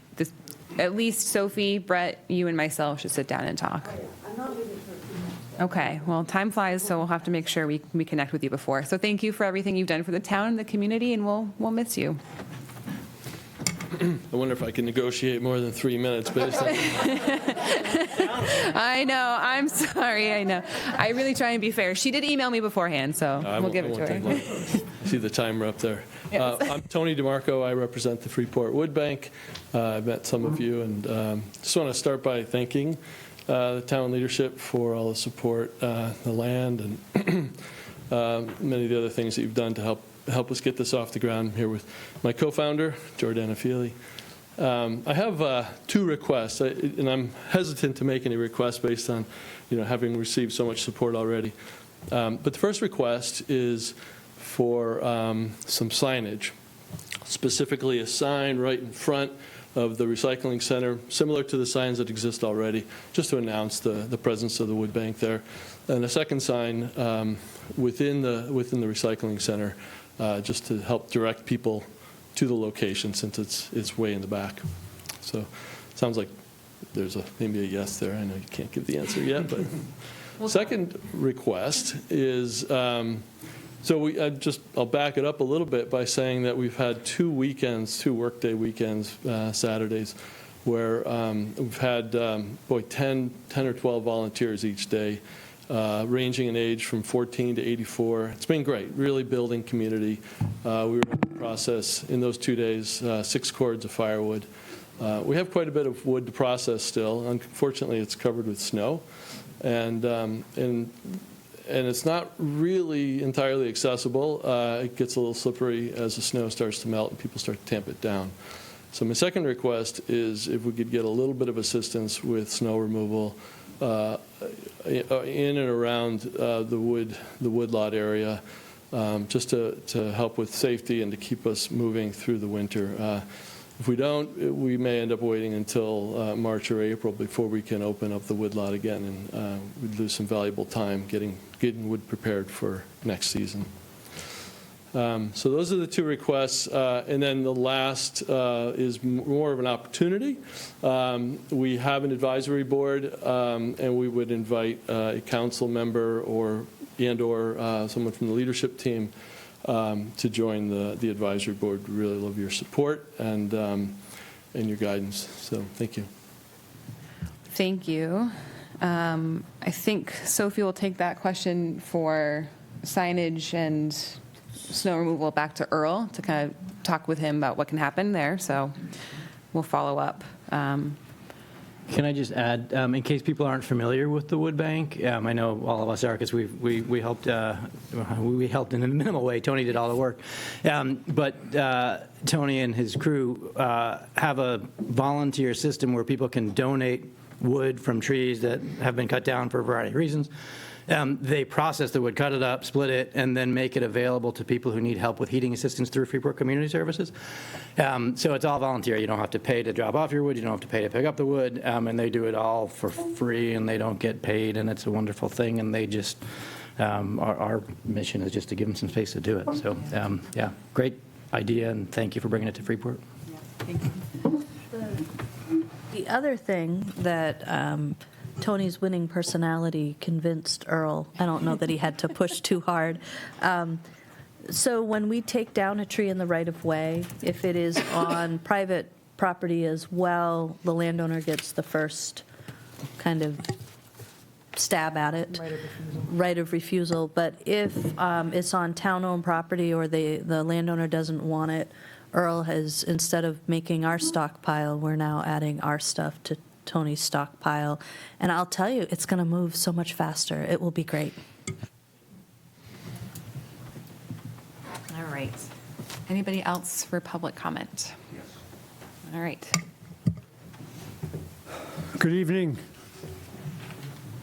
at least Sophie, Brett, you and myself should sit down and talk. I'm not leaving for 2 minutes. Okay, well, time flies, so we'll have to make sure we connect with you before. So thank you for everything you've done for the town and the community, and we'll miss you. I wonder if I can negotiate more than 3 minutes based on. I know, I'm sorry, I know. I really try and be fair. She did email me beforehand, so we'll give it to her. See the timer up there. Yes. I'm Tony DeMarco. I represent the Freeport Wood Bank. I've met some of you, and just want to start by thanking the town leadership for all the support, the land, and many of the other things that you've done to help us get this off the ground. I'm here with my co-founder, Jordana Feely. I have 2 requests, and I'm hesitant to make any requests based on, having received so much support already. But the first request is for some signage, specifically a sign right in front of the recycling center, similar to the signs that exist already, just to announce the presence of the wood bank there. And a second sign within the recycling center, just to help direct people to the location, since it's way in the back. So it sounds like there's maybe a yes there. I know you can't give the answer yet, but second request is, I'll back it up a little bit by saying that we've had 2 workday weekends, Saturdays, where we've had 10 or 12 volunteers each day, ranging in age from 14 to 84. It's been great, really building community. We were able to process in those 2 days 6 cords of firewood. We have quite a bit of wood to process still. Unfortunately, it's covered with snow, and it's not really entirely accessible. It gets a little slippery as the snow starts to melt and people start to tamp it down. So my second request is if we could get a little bit of assistance with snow removal in and around the woodlot area, just to help with safety and to keep us moving through the winter. If we don't, we may end up waiting until March or April before we can open up the woodlot again, and we'd lose some valuable time getting wood prepared for next season. So those are the two requests. And then the last is more of an opportunity. We have an advisory board, and we would invite a council member or someone from the leadership team to join the advisory board. We really love your support and your guidance. So thank you. Thank you. I think Sophie will take that question for signage and snow removal back to Earl to kind of talk with him about what can happen there. So we'll follow up. Can I just add, in case people aren't familiar with the wood bank, I know all of us are because we helped in a minimal way. Tony did all the work, but Tony and his crew have a volunteer system where people can donate wood from trees that have been cut down for a variety of reasons. They process the wood, cut it up, split it, and then make it available to people who need help with heating assistance through Freeport Community Services. So it's all volunteer. You don't have to pay to drop off your wood. You don't have to pay to pick up the wood. And they do it all for free, and they don't get paid, and it's a wonderful thing. And they just, our mission is just to give them some space to do it. So, yeah, great idea, and thank you for bringing it to Freeport. Thank you. The other thing that Tony's winning personality convinced Earl, I don't know that he had to push too hard. So when we take down a tree in the right-of-way, if it is on private property as well, the landowner gets the first kind of stab at it. Right of refusal. But if it's on town-owned property or the landowner doesn't want it, Earl has, instead of making our stockpile, we're now adding our stuff to Tony's stockpile. And I'll tell you, it's going to move so much faster. It will be great. All right. Anybody else for public comment? Yes. All right. Good evening,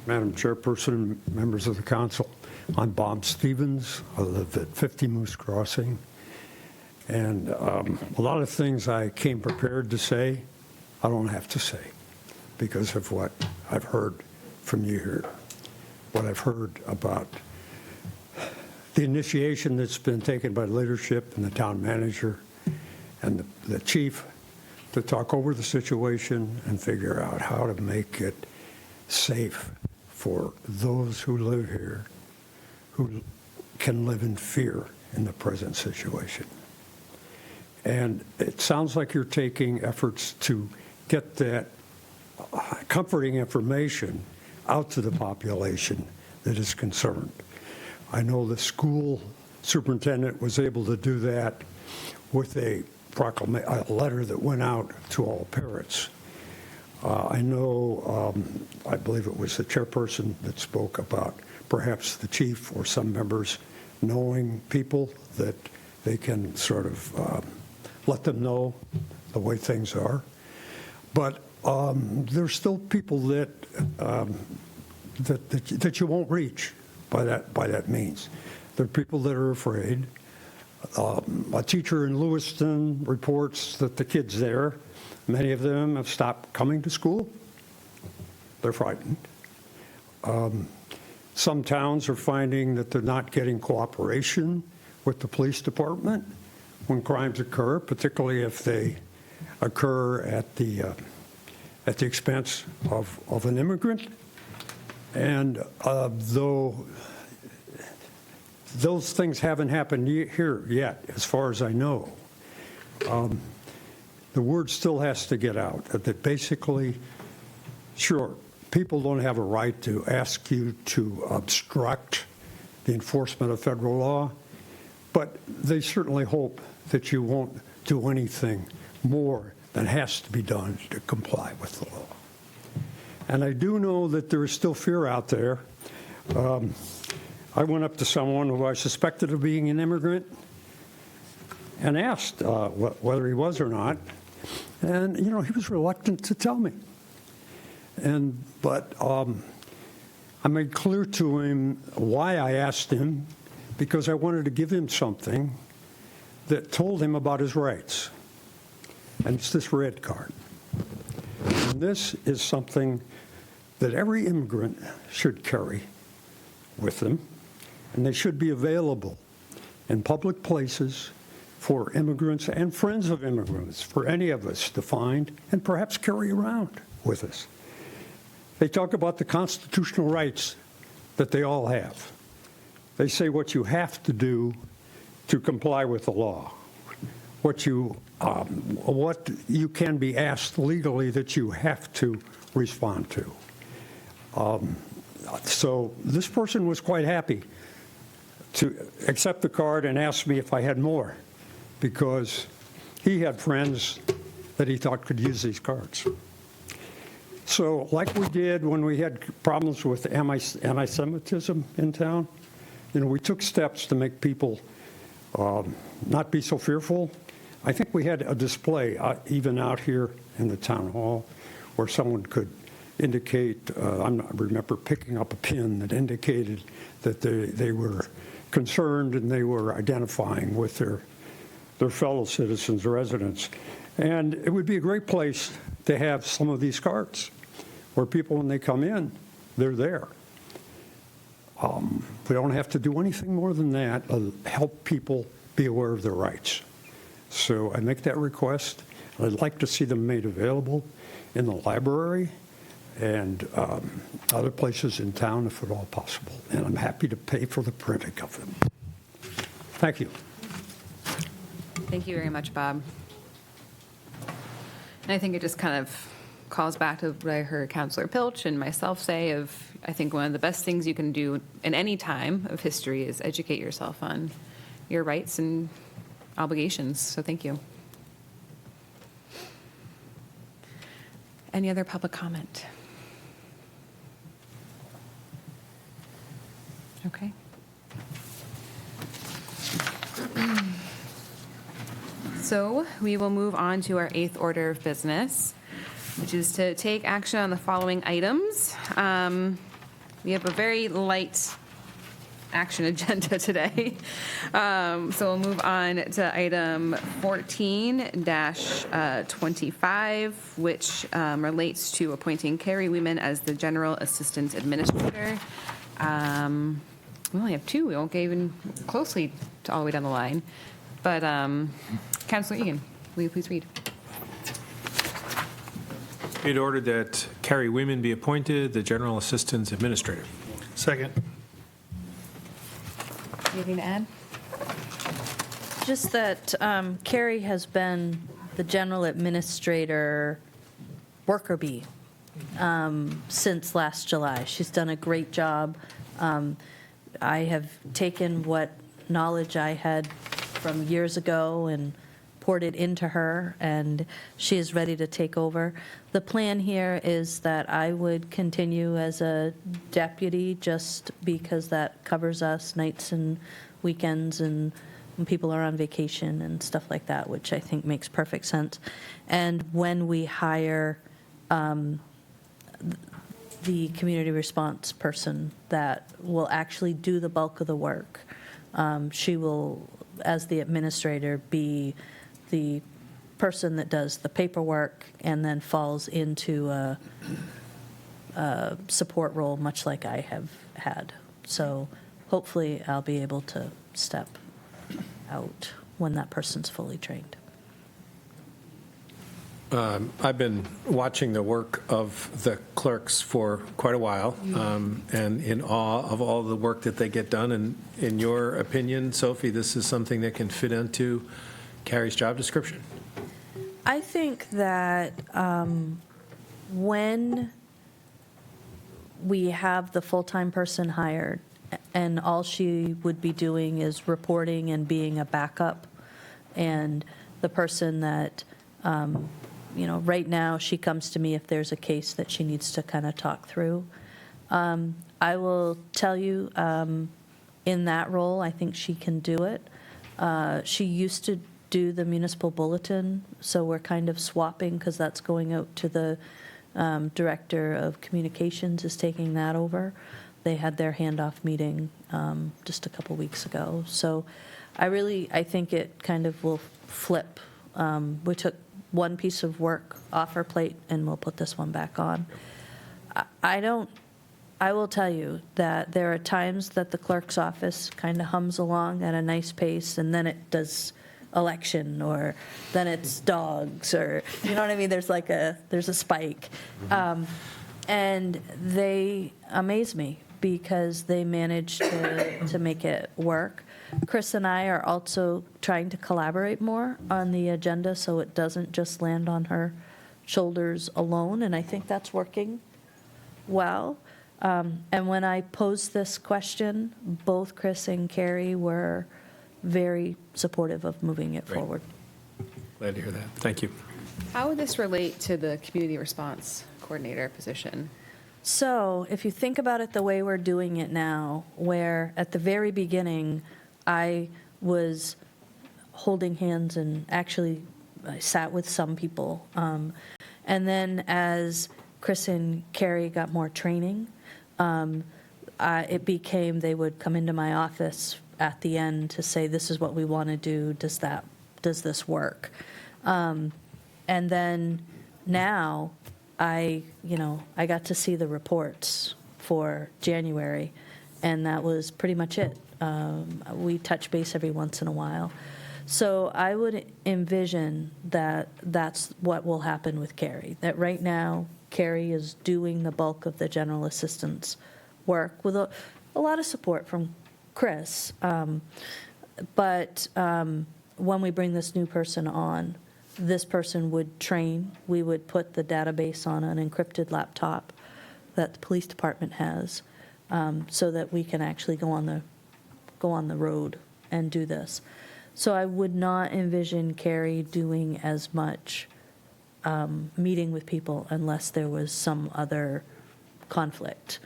Madam Chairperson, members of the council. I'm Bob Stevens. I live at 50 Moose Crossing. And a lot of things I came prepared to say, I don't have to say because of what I've heard from you here, what I've heard about the initiation that's been taken by leadership and the town manager and the chief to talk over the situation and figure out how to make it safe for those who live here who can live in fear in the present situation. And it sounds like you're taking efforts to get that comforting information out to the population that is concerned. I know the school superintendent was able to do that with a letter that went out to all parents. I know, I believe it was the chairperson that spoke about perhaps the chief or some members knowing people that they can sort of let them know the way things are. But there's still people that you won't reach by that means. There are people that are afraid. A teacher in Lewiston reports that the kids there, many of them have stopped coming to school. They're frightened. Some towns are finding that they're not getting cooperation with the police department when crimes occur, particularly if they occur at the expense of an immigrant. And though those things haven't happened here yet, as far as I know, the word still has to get out that basically, sure, people don't have a right to ask you to obstruct the enforcement of federal law, but they certainly hope that you won't do anything more than has to be done to comply with the law. And I do know that there is still fear out there. I went up to someone who I suspected of being an immigrant and asked whether he was or not. And, you know, he was reluctant to tell me. But I made clear to him why I asked him, because I wanted to give him something that told him about his rights. And it's this red card. And this is something that every immigrant should carry with them, and they should be available in public places for immigrants and friends of immigrants, for any of us to find and perhaps carry around with us. They talk about the constitutional rights that they all have. They say what you have to do to comply with the law, what you can be asked legally that you have to respond to. So this person was quite happy to accept the card and ask me if I had more, because he had friends that he thought could use these cards. So like we did when we had problems with anti-Semitism in town, we took steps to make people not be so fearful. I think we had a display even out here in the town hall where someone could indicate, I remember picking up a pin that indicated that they were concerned and they were identifying with their fellow citizens, residents. And it would be a great place to have some of these cards where people, when they come in, they're there. We don't have to do anything more than that, help people be aware of their rights. So I make that request. I'd like to see them made available in the library and other places in town if at all possible. And I'm happy to pay for the printing of them. Thank you. Thank you very much, Bob. And I think it just kind of calls back to what I heard Councillor Pilch and myself say of, I think one of the best things you can do in any time of history is educate yourself on your rights and obligations. So thank you. Any other public comment? Okay. So we will move on to our 8th order of business, which is to take action on the following items. We have a very light action agenda today. So we'll move on to item 14-25, which relates to appointing Carrie Weeman as the General Assistant Administrator. We only have 2. We won't get even closely to all the way down the line. But Councillor Egan, will you please read? Be it ordered that Carrie Weeman be appointed the General Assistant Administrator. Second. Anything to add? Just that Carrie has been the general administrator worker bee since last July. She's done a great job. I have taken what knowledge I had from years ago and poured it into her, and she is ready to take over. The plan here is that I would continue as a deputy just because that covers us nights and weekends and when people are on vacation and stuff like that, which I think makes perfect sense. And when we hire the community response person that will actually do the bulk of the work, she will, as the administrator, be the person that does the paperwork and then falls into a support role, much like I have had. So hopefully I'll be able to step out when that person's fully trained. I've been watching the work of the clerks for quite a while, and in awe of all the work that they get done. And in your opinion, Sophie, this is something that can fit into Carrie's job description? I think that when we have the full-time person hired and all she would be doing is reporting and being a backup, and the person that right now she comes to me if there's a case that she needs to kind of talk through. I will tell you, in that role, I think she can do it. She used to do the municipal bulletin, so we're kind of swapping because that's going out to the director of communications is taking that over. They had their handoff meeting just a couple weeks ago. So I think it kind of will flip. We took one piece of work off her plate and we'll put this one back on. I don't I will tell you that there are times that the clerk's office kind of hums along at a nice pace, and then it does election, or then it's dogs, or, you know what I mean? There's a spike. And they amaze me because they manage to make it work. Chris and I are also trying to collaborate more on the agenda so it doesn't just land on her shoulders alone, and I think that's working well. And when I posed this question, both Chris and Carrie were very supportive of moving it forward. Glad to hear that. Thank you. How would this relate to the community response coordinator position? So if you think about it the way we're doing it now, where at the very beginning, I was holding hands and actually I sat with some people. And then as Chris and Carrie got more training, it became they would come into my office at the end to say, this is what we want to do. Does this work? And then now I got to see the reports for January, and that was pretty much it. We touch base every once in a while. So I would envision that that's what will happen with Carrie, that right now Carrie is doing the bulk of the general assistance work with a lot of support from Chris. But when we bring this new person on, this person would train. We would put the database on an encrypted laptop that the police department has, so that we can actually go on the road and do this. So I would not envision Carrie doing as much meeting with people unless there was some other conflict,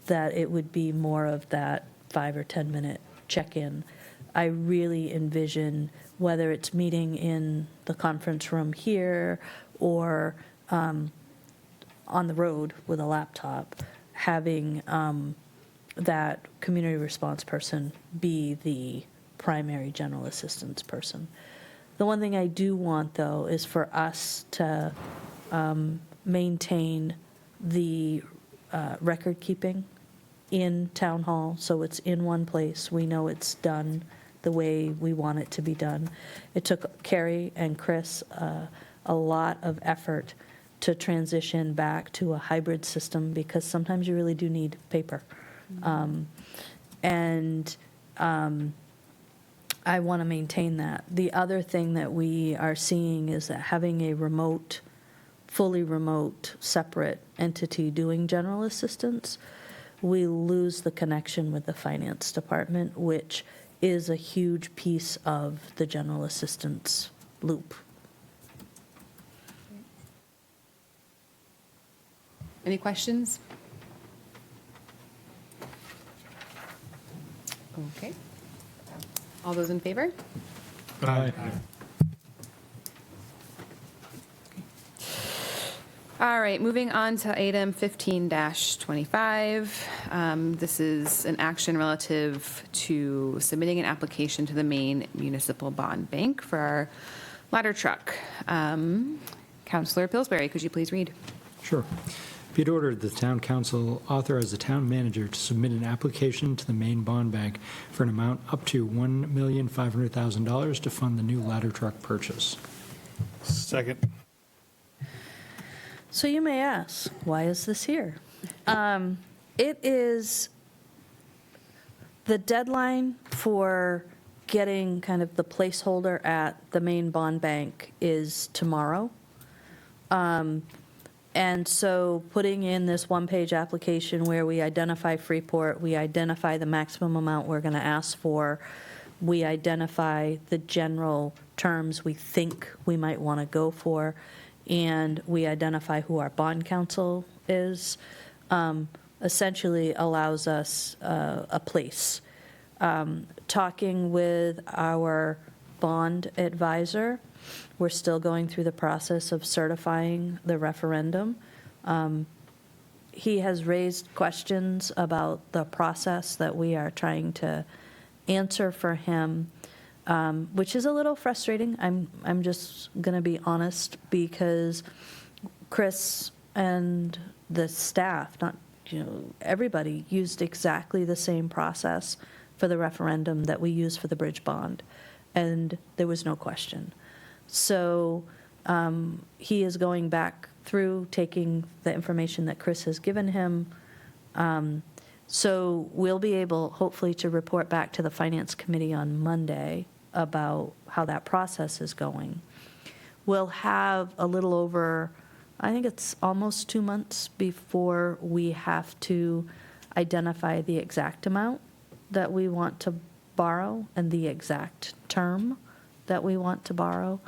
that it would be more of that 5 or 10 minute check-in. I really envision, whether it's meeting in the conference room here or on the road with a laptop, having that community response person be the primary general assistance person. The one thing I do want, though, is for us to maintain the record keeping in town hall, so it's in one place. We know it's done the way we want it to be done. It took Carrie and Chris a lot of effort to transition back to a hybrid system, because sometimes you really do need paper. I want to maintain that. The other thing that we are seeing is that having a remote, fully remote, separate entity doing general assistance, we lose the connection with the finance department, which is a huge piece of the general assistance loop. Any questions? Okay. All those in favor? Aye. All right, moving on to item 15-25. This is an action relative to submitting an application to the Maine Municipal Bond Bank for our ladder truck. Councillor Pillsbury, could you please read? Sure. Be it ordered, the town council authorize the town manager to submit an application to the Maine Bond Bank for an amount up to $1,500,000 to fund the new ladder truck purchase. Second. So you may ask, why is this here? It is the deadline for getting kind of the placeholder at the Maine Bond Bank is tomorrow. And so putting in this one-page application where we identify Freeport, we identify the maximum amount we're going to ask for, we identify the general terms we think we might want to go for, and we identify who our bond counsel is, essentially allows us a place. Talking with our bond advisor, we're still going through the process of certifying the referendum. He has raised questions about the process that we are trying to answer for him, which is a little frustrating. I'm just going to be honest, because Chris and the staff, not everybody used exactly the same process for the referendum that we used for the bridge bond, and there was no question. So he is going back through, taking the information that Chris has given him. So we'll be able, hopefully, to report back to the Finance Committee on Monday about how that process is going. We'll have a little over, I think it's almost 2 months before we have to identify the exact amount that we want to borrow and the exact term that we want to borrow.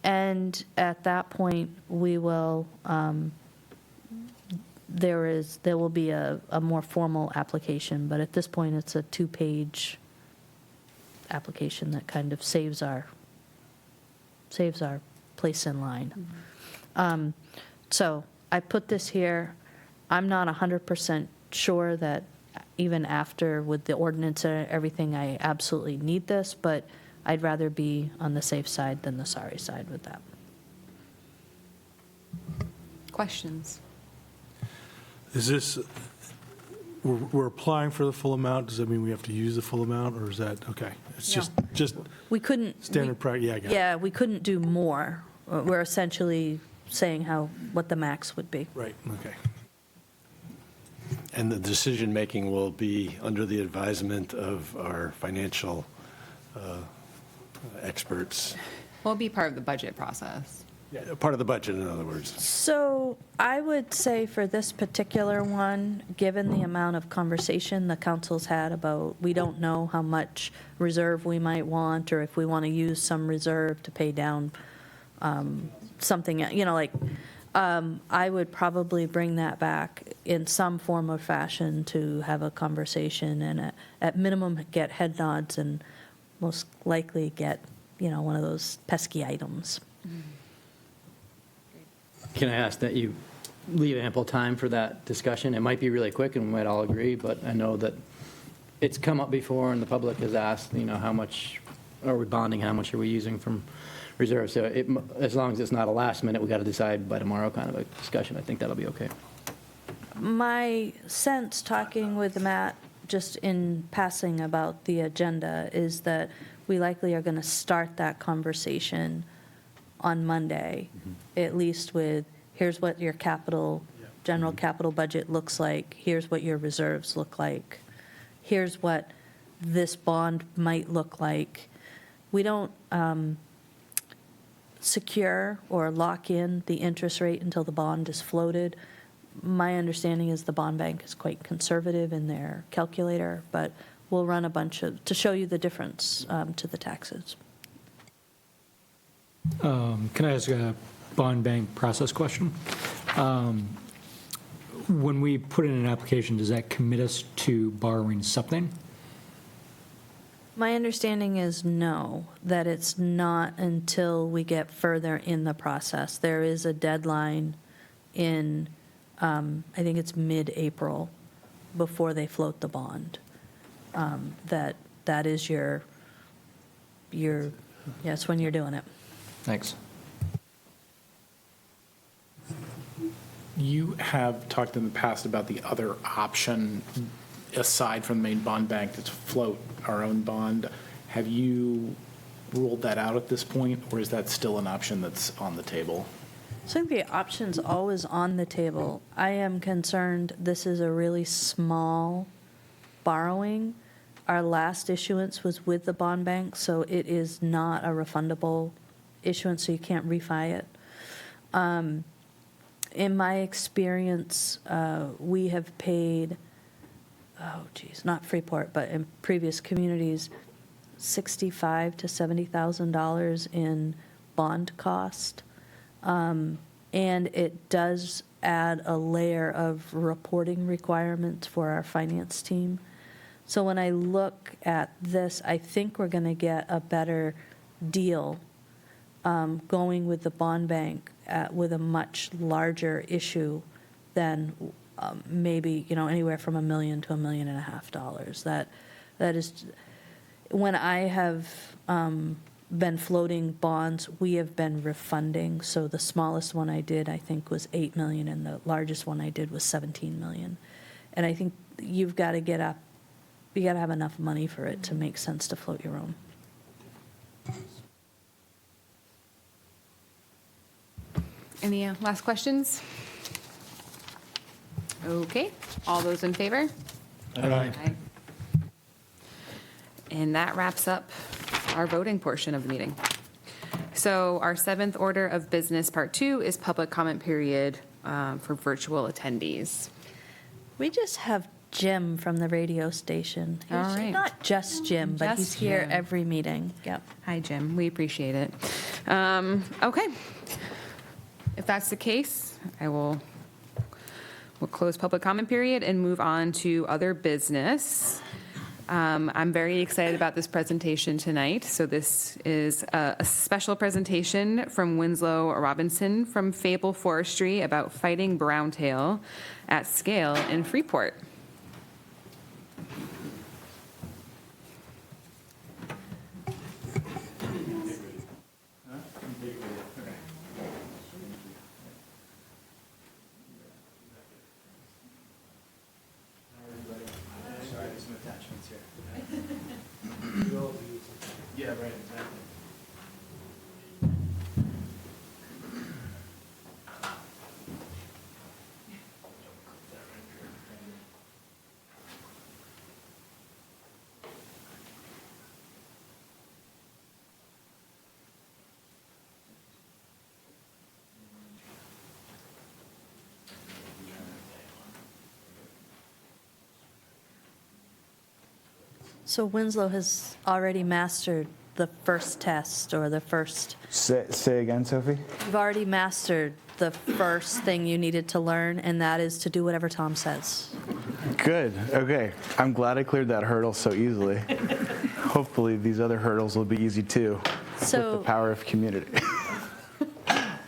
And at that point, we will, there will be a more formal application, but at this point, it's a 2-page application that kind of saves our place in line. So I put this here. I'm not 100% sure that even after with the ordinance and everything, I absolutely need this, but I'd rather be on the safe side than the sorry side with that. Questions? Is this, we're applying for the full amount? Does that mean we have to use the full amount, or is that, okay? It's just We couldn't. standard practice, yeah, I got it. Yeah, we couldn't do more. We're essentially saying what the max would be. Right, okay. And the decision-making will be under the advisement of our financial experts, Will be part of the budget process. part of the budget, in other words. So I would say for this particular one, given the amount of conversation the council's had about, we don't know how much reserve we might want, or if we want to use some reserve to pay down something, I would probably bring that back in some form or fashion to have a conversation, and at minimum get head nods, and most likely get, one of those pesky items. Can I ask that you leave ample time for that discussion? It might be really quick and we might all agree, but I know that it's come up before and the public has asked, how much are we bonding, how much are we using from reserve? So as long as it's not a last minute, we got to decide by tomorrow kind of a discussion, I think that'll be okay. My sense, talking with Matt just in passing about the agenda, is that we likely are going to start that conversation on Monday, at least with, here's what your general capital budget looks like, here's what your reserves look like, here's what this bond might look like. We don't secure or lock in the interest rate until the bond is floated. My understanding is the bond bank is quite conservative in their calculator, but we'll run a bunch to show you the difference to the taxes. Can I ask a bond bank process question? When we put in an application, does that commit us to borrowing something? My understanding is no, that it's not until we get further in the process. There is a deadline in, I think it's mid-April, before they float the bond. That is yes, when you're doing it. Thanks. You have talked in the past about the other option, aside from the main bond bank, to float our own bond. Have you ruled that out at this point, or is that still an option that's on the table? So I think the option's always on the table. I am concerned this is a really small borrowing. Our last issuance was with the bond bank, so it is not a refundable issuance, so you can't refi it. In my experience, we have paid, not Freeport, but in previous communities, $65,000 to $70,000 in bond cost. And it does add a layer of reporting requirements for our finance team. So when I look at this, I think we're going to get a better deal going with the bond bank with a much larger issue than maybe, anywhere from $1 million to $1.5 million. That is, when I have been floating bonds. We have been refunding. So the smallest one I did, I think, was 8 million, and the largest one I did was 17 million. And I think you've got to get up, you got to have enough money for it to make sense to float your own. Any last questions? Okay, all those in favor? Aye. And that wraps up our voting portion of the meeting. So our seventh order of business, part 2, is public comment period for virtual attendees. We just have Jim from the radio station. All right. Not just Jim, but he's Just here Jim. every meeting. Yep. Hi, Jim. We appreciate it. Okay. If that's the case, we'll close public comment period and move on to other business. I'm very excited about this presentation tonight. So this is a special presentation from Winslow Robinson from Fable Forestry about fighting browntail at scale in Freeport. Yeah, right, exactly. So Winslow has already mastered the first test or the first. Say again, Sophie? You've already mastered the first thing you needed to learn, and that is to do whatever Tom says. Good. Okay. I'm glad I cleared that hurdle so easily. Hopefully these other hurdles will be easy too. With the power of community.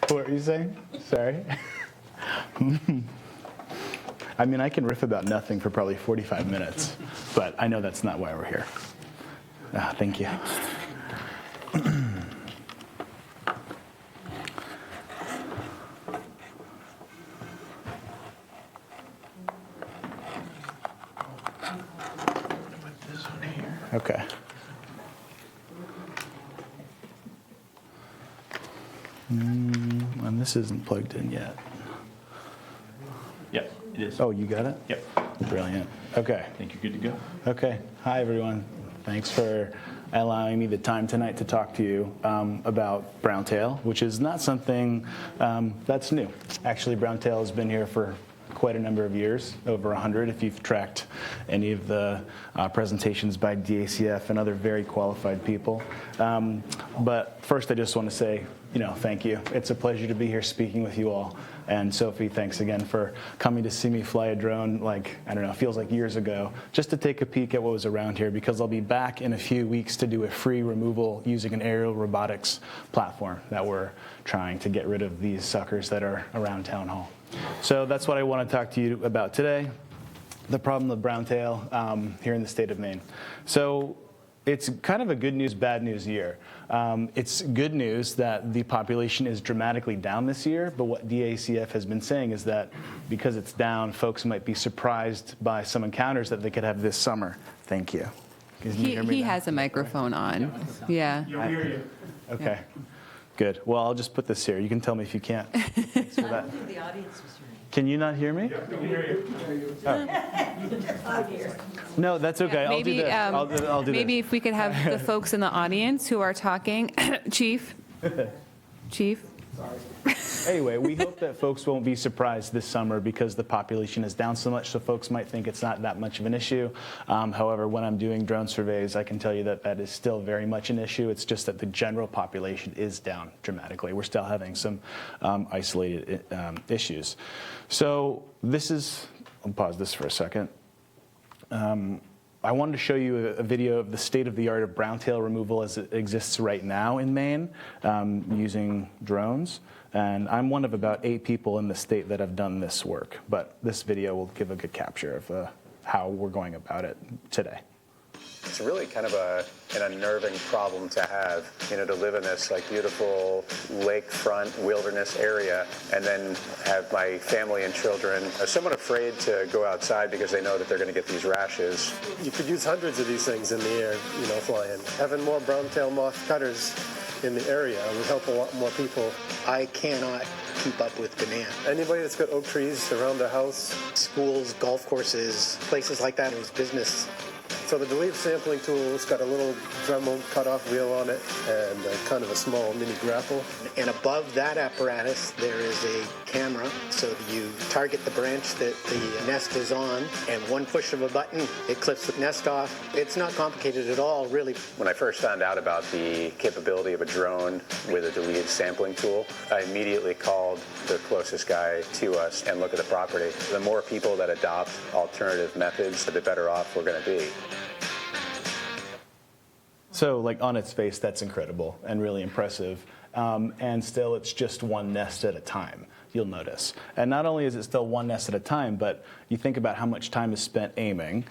What were you saying? Sorry. I mean, I can riff about nothing for probably 45 minutes, but I know that's not why we're here. Thank you. Okay. And this isn't plugged in yet. Yep, it is. Oh, you got it? Yep. Brilliant. Okay. I think you're good to go. Okay. Hi, everyone. Thanks for allowing me the time tonight to talk to you about browntail, which is not something that's new. Actually, browntail has been here for quite a number of years, over 100 if you've tracked any of the presentations by DACF and other very qualified people. But first, I just want to say, thank you. It's a pleasure to be here speaking with you all. And Sophie, thanks again for coming to see me fly a drone, feels like years ago, just to take a peek at what was around here, because I'll be back in a few weeks to do a free removal using an aerial robotics platform that we're trying to get rid of these suckers that are around Town Hall. So that's what I want to talk to you about today, the problem of browntail here in the state of Maine. So it's kind of a good news, bad news year. It's good news that the population is dramatically down this year, but what DACF has been saying is that because it's down, folks might be surprised by some encounters that they could have this summer. Thank you. He has a microphone on. Yeah. You'll hear you. Okay. Good. Well, I'll just put this here. You can tell me if you can't. Thanks for that. The audience was hearing. Can you not hear me? Yep, we can hear you. Oh. No, that's okay. I'll do this. I'll do maybe this. if we could have the folks in the audience who are talking, Chief. Anyway, we hope that folks won't be surprised this summer because the population is down so much, so folks might think it's not that much of an issue. However, when I'm doing drone surveys, I can tell you that that is still very much an issue. It's just that the general population is down dramatically. We're still having some isolated issues. So I'll pause this for a second. I wanted to show you a video of the state-of-the-art of browntail removal as it exists right now in Maine using drones. And I'm one of about 8 people in the state that have done this work. But this video will give a good capture of how we're going about it today. It's really kind of an unnerving problem to have, to live in this beautiful lakefront wilderness area and then have my family and children are somewhat afraid to go outside because they know that they're going to get these rashes. You could use hundreds of these things in the air, flying. Having more brown-tailed moth cutters in the area would help a lot more people. I cannot keep up with demand. Anybody that's got oak trees around their house, schools, golf courses, places like that is business. So the leaf sampling tool's got a little Dremel cutoff wheel on it and kind of a small mini grapple. And above that apparatus, there is a camera. So you target the branch that the nest is on, and one push of a button, it clips the nest off. It's not complicated at all, really. When I first found out about the capability of a drone with a leaf sampling tool, I immediately called the closest guy to us and looked at the property. The more people that adopt alternative methods, the better off we're going to be. So on its face, that's incredible and really impressive. And still, it's just one nest at a time, you'll notice. And not only is it still one nest at a time, but you think about how much time is spent aiming,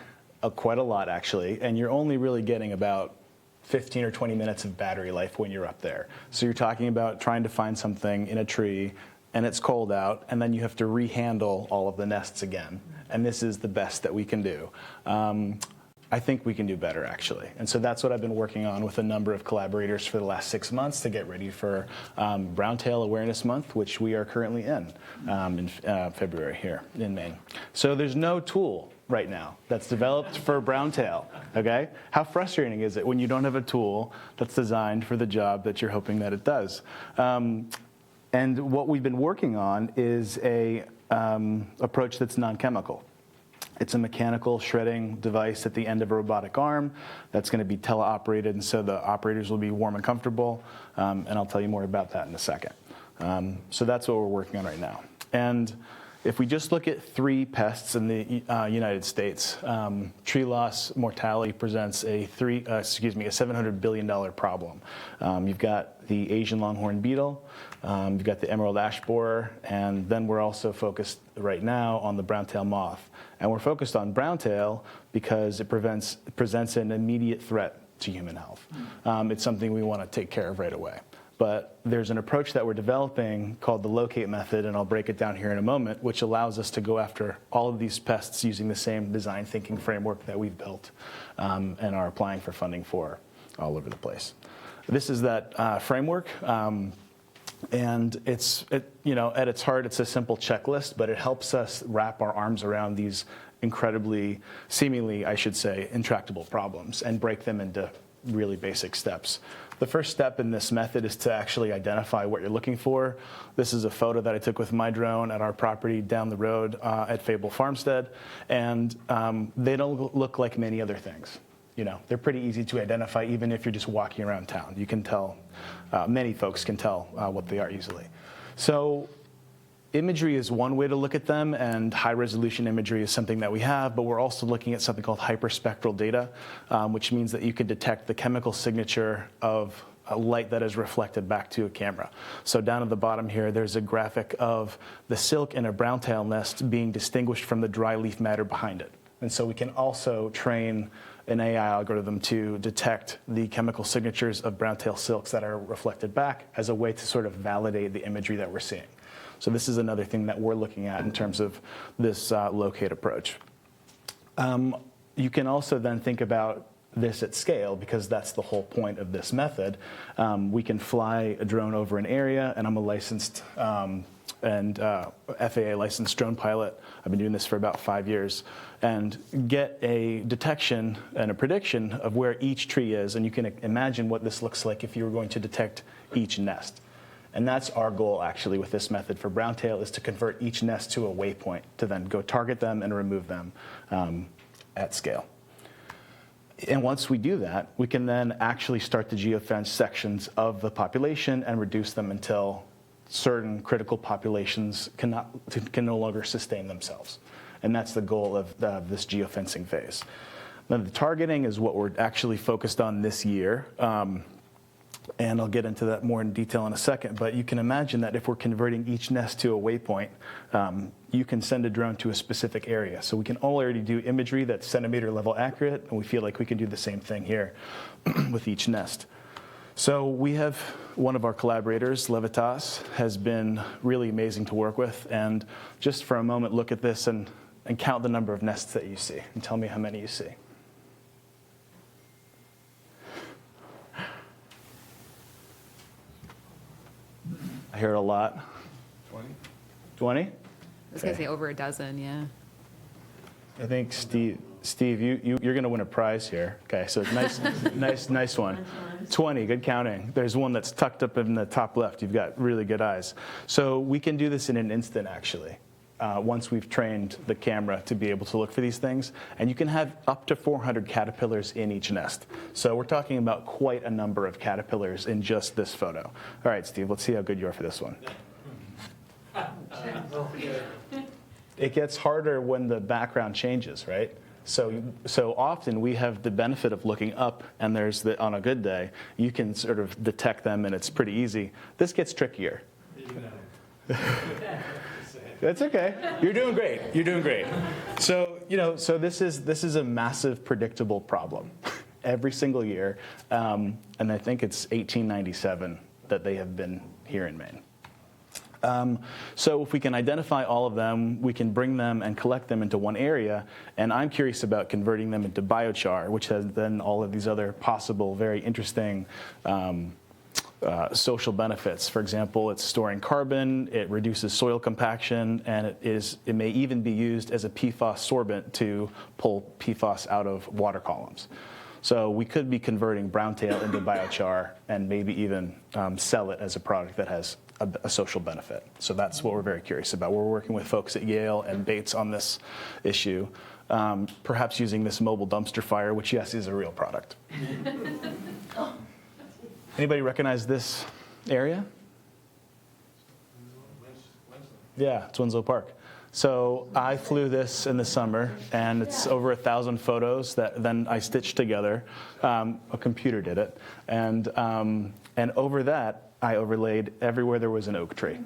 quite a lot actually, and you're only really getting about 15 or 20 minutes of battery life when you're up there. So you're talking about trying to find something in a tree, and it's cold out, and then you have to rehandle all of the nests again. And this is the best that we can do. I think we can do better, actually. And so that's what I've been working on with a number of collaborators for the last 6 months to get ready for Browntail Awareness Month, which we are currently in February here in Maine. So there's no tool right now that's developed for browntail, okay? How frustrating is it when you don't have a tool that's designed for the job that you're hoping that it does? And what we've been working on is a approach that's non-chemical. It's a mechanical shredding device at the end of a robotic arm that's going to be teleoperated, and so the operators will be warm and comfortable, and I'll tell you more about that in a second. So that's what we're working on right now. And if we just look at 3 pests in the United States, tree loss mortality presents a $700 billion problem. You've got the Asian longhorn beetle, you've got the emerald ash borer, and then we're also focused right now on the browntail moth. And we're focused on browntail because it presents an immediate threat to human health. It's something we want to take care of right away. But there's an approach that we're developing called the locate method, and I'll break it down here in a moment, which allows us to go after all of these pests using the same design thinking framework that we've built and are applying for funding for all over the place. This is that framework. And at its heart, it's a simple checklist, but it helps us wrap our arms around these incredibly, seemingly, I should say, intractable problems and break them into really basic steps. The first step in this method is to actually identify what you're looking for. This is a photo that I took with my drone at our property down the road at Fable Farmstead, and they don't look like many other things. They're pretty easy to identify even if you're just walking around town. You can tell, many folks can tell what they are easily. So imagery is one way to look at them, and high-resolution imagery is something that we have, but we're also looking at something called hyperspectral data, which means that you can detect the chemical signature of a light that is reflected back to a camera. So down at the bottom here, there's a graphic of the silk in a browntail nest being distinguished from the dry leaf matter behind it. And so we can also train an AI algorithm to detect the chemical signatures of browntail silks that are reflected back as a way to sort of validate the imagery that we're seeing. So this is another thing that we're looking at in terms of this locate approach. You can also then think about this at scale, because that's the whole point of this method. We can fly a drone over an area, and I'm a licensed and FAA licensed drone pilot. I've been doing this for about 5 years, and get a detection and a prediction of where each tree is, and you can imagine what this looks like if you were going to detect each nest. And that's our goal, actually, with this method for browntail, is to convert each nest to a waypoint to then go target them and remove them at scale. And once we do that, we can then actually start to geofence sections of the population and reduce them until certain critical populations can no longer sustain themselves. And that's the goal of this geofencing phase. Now, the targeting is what we're actually focused on this year. And I'll get into that more in detail in a second, but you can imagine that if we're converting each nest to a waypoint, you can send a drone to a specific area. So we can already do imagery that's centimeter level accurate, and we feel like we can do the same thing here with each nest. So we have one of our collaborators, Levitas, has been really amazing to work with. And just for a moment, look at this and count the number of nests that you see, and tell me how many you see. I hear it a lot. 20? 20? I was going to say over a dozen, yeah. I think Steve, you're going to win a prize here. Okay, so nice one. 20, good counting. There's one that's tucked up in the top left. You've got really good eyes. So we can do this in an instant, actually, once we've trained the camera to be able to look for these things. And you can have up to 400 caterpillars in each nest. So we're talking about quite a number of caterpillars in just this photo. All right, Steve, let's see how good you are for this one. It gets harder when the background changes, right? So often we have the benefit of looking up, and on a good day, you can sort of detect them, and it's pretty easy. This gets trickier. That's okay. You're doing great. You're doing great. So this is a massive predictable problem every single year, and I think it's 1897 that they have been here in Maine. So if we can identify all of them, we can bring them and collect them into one area. And I'm curious about converting them into biochar, which has then all of these other possible, very interesting social benefits. For example, it's storing carbon, it reduces soil compaction, and it may even be used as a PFAS sorbent to pull PFAS out of water columns. So we could be converting browntail into biochar and maybe even sell it as a product that has a social benefit. So that's what we're very curious about. We're working with folks at Yale and Bates on this issue, perhaps using this mobile dumpster fire, which, yes, is a real product. Anybody recognize this area? Yeah, it's Winslow Park. So I flew this in the summer, and it's over 1,000 photos that then I stitched together. A computer did it. And over that, I overlaid everywhere there was an oak tree.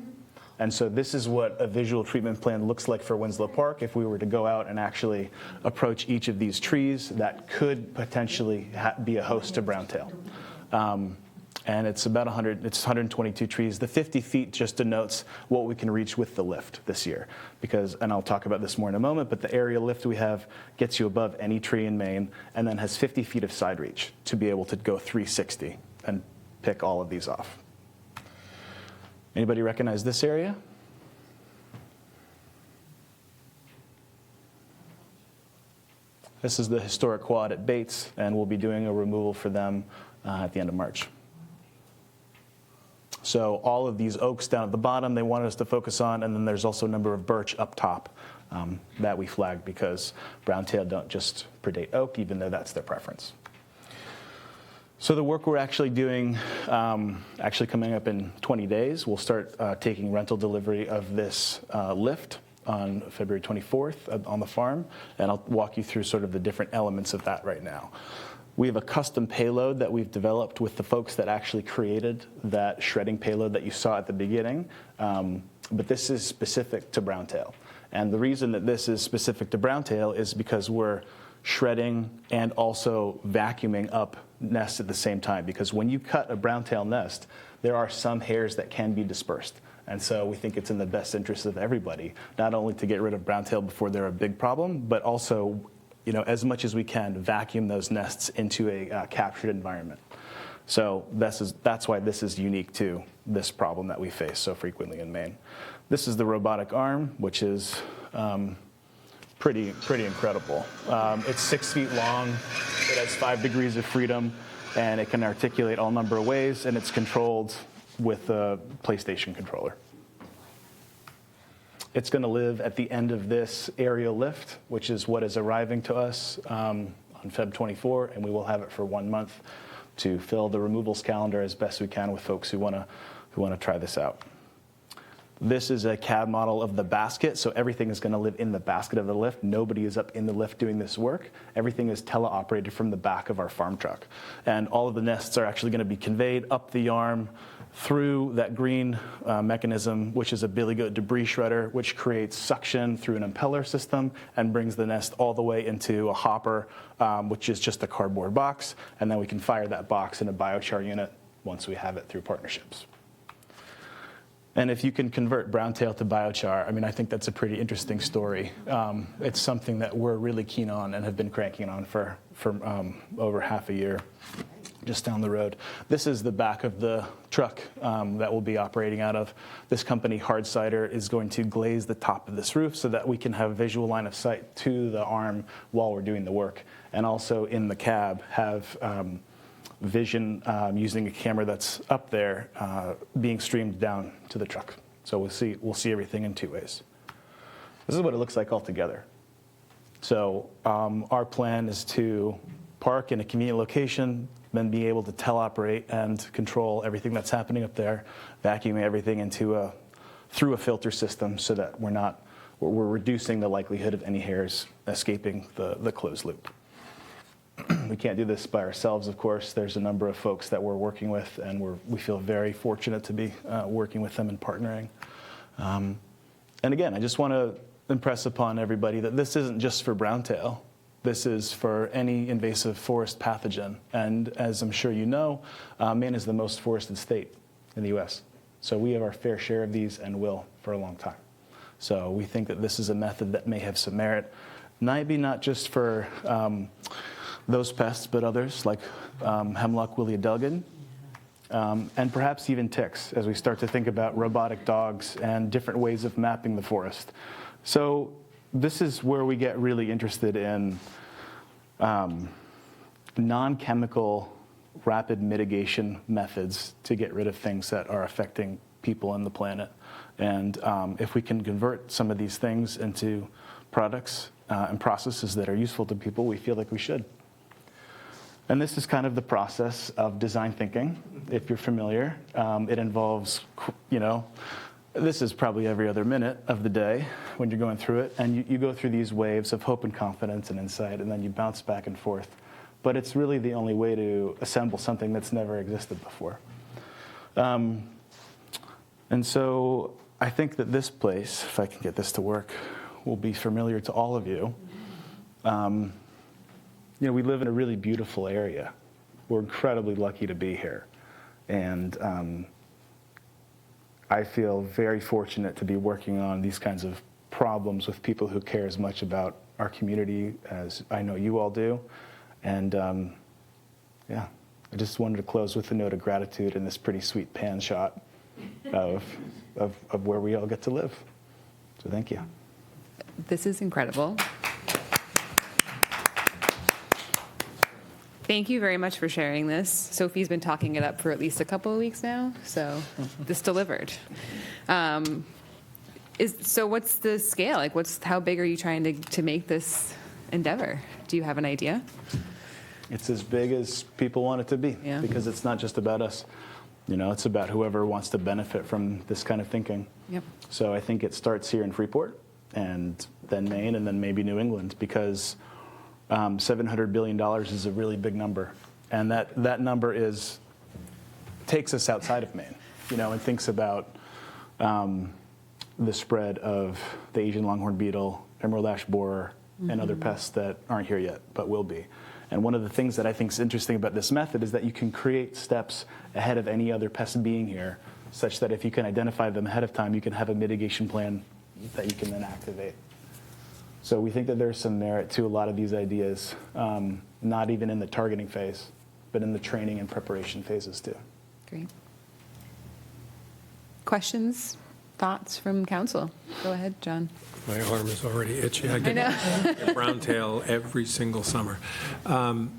And so this is what a visual treatment plan looks like for Winslow Park if we were to go out and actually approach each of these trees that could potentially be a host to browntail. And it's about 122 trees. The 50 feet just denotes what we can reach with the lift this year. And I'll talk about this more in a moment, but the aerial lift we have gets you above any tree in Maine and then has 50 feet of side reach to be able to go 360 and pick all of these off. Anybody recognize this area? This is the historic quad at Bates, and we'll be doing a removal for them at the end of March. So all of these oaks down at the bottom, they wanted us to focus on, and then there's also a number of birch up top that we flagged because browntail don't just predate oak, even though that's their preference. So the work we're actually doing, actually coming up in 20 days, we'll start taking rental delivery of this lift on February 24th on the farm, and I'll walk you through sort of the different elements of that right now. We have a custom payload that we've developed with the folks that actually created that shredding payload that you saw at the beginning, but this is specific to browntail. And the reason that this is specific to browntail is because we're shredding and also vacuuming up nests at the same time, because when you cut a browntail nest, there are some hairs that can be dispersed. And so we think it's in the best interest of everybody, not only to get rid of browntail before they're a big problem, but also, as much as we can, vacuum those nests into a captured environment. So that's why this is unique to this problem that we face so frequently in Maine. This is the robotic arm, which is pretty incredible. It's 6 feet long. It has 5 degrees of freedom, and it can articulate all number of ways, and it's controlled with a PlayStation controller. It's going to live at the end of this aerial lift, which is what is arriving to us on Feb 24, and we will have it for 1 month to fill the removals calendar as best we can with folks who want to try this out. This is a CAD model of the basket, so everything is going to live in the basket of the lift. Nobody is up in the lift doing this work. Everything is teleoperated from the back of our farm truck. And all of the nests are actually going to be conveyed up the arm through that green mechanism, which is a billy goat debris shredder, which creates suction through an impeller system and brings the nest all the way into a hopper, which is just a cardboard box. And then we can fire that box in a biochar unit once we have it through partnerships. And if you can convert browntail to biochar, I mean, I think that's a pretty interesting story. It's something that we're really keen on and have been cranking on for over half a year, just down the road. This is the back of the truck that we'll be operating out of. This company, Hard Cider, is going to glaze the top of this roof so that we can have visual line of sight to the arm while we're doing the work. And also in the cab have vision using a camera that's up there being streamed down to the truck. So we'll see everything in two ways. This is what it looks like all together. So our plan is to park in a convenient location, then be able to teleoperate and control everything that's happening up there, vacuuming everything through a filter system so that we're reducing the likelihood of any hairs escaping the closed loop. We can't do this by ourselves, of course. There's a number of folks that we're working with, and we feel very fortunate to be working with them and partnering. And again, I just want to impress upon everybody that this isn't just for browntail. This is for any invasive forest pathogen. And as I'm sure you know, Maine is the most forested state in the U.S. So we have our fair share of these and will for a long time. So we think that this is a method that may have some merit, maybe not just for those pests, but others like hemlock woolly adelgid, and perhaps even ticks as we start to think about robotic dogs and different ways of mapping the forest. So this is where we get really interested in non-chemical rapid mitigation methods to get rid of things that are affecting people and the planet. And if we can convert some of these things into products and processes that are useful to people, we feel like we should. And this is kind of the process of design thinking, if you're familiar. It involves, this is probably every other minute of the day when you're going through it, and you go through these waves of hope and confidence and insight, and then you bounce back and forth. But it's really the only way to assemble something that's never existed before. And so I think that this place, if I can get this to work, will be familiar to all of you. We live in a really beautiful area. We're incredibly lucky to be here. And I feel very fortunate to be working on these kinds of problems with people who care as much about our community as I know you all do. And I just wanted to close with a note of gratitude and this pretty sweet pan shot of where we all get to live. So thank you. This is incredible. Thank you very much for sharing this. Sophie's been talking it up for at least a couple of weeks now, so this delivered. So what's the scale? Like, how big are you trying to make this endeavor? Do you have an idea? It's as big as people want it to be, because it's not just about us. It's about whoever wants to benefit from this kind of thinking. Yep. So I think it starts here in Freeport, and then Maine, and then maybe New England, because $700 billion is a really big number. And that number takes us outside of Maine, and thinks about the spread of the Asian longhorn beetle, emerald ash borer, and other pests that aren't here yet, but will be. And one of the things that I think is interesting about this method is that you can create steps ahead of any other pest being here, such that if you can identify them ahead of time, you can have a mitigation plan that you can then activate. So we think that there's some merit to a lot of these ideas, not even in the targeting phase, but in the training and preparation phases too. Great. Questions, thoughts from council? Go ahead, John. My arm is already itchy. I know. get brown tail every single summer.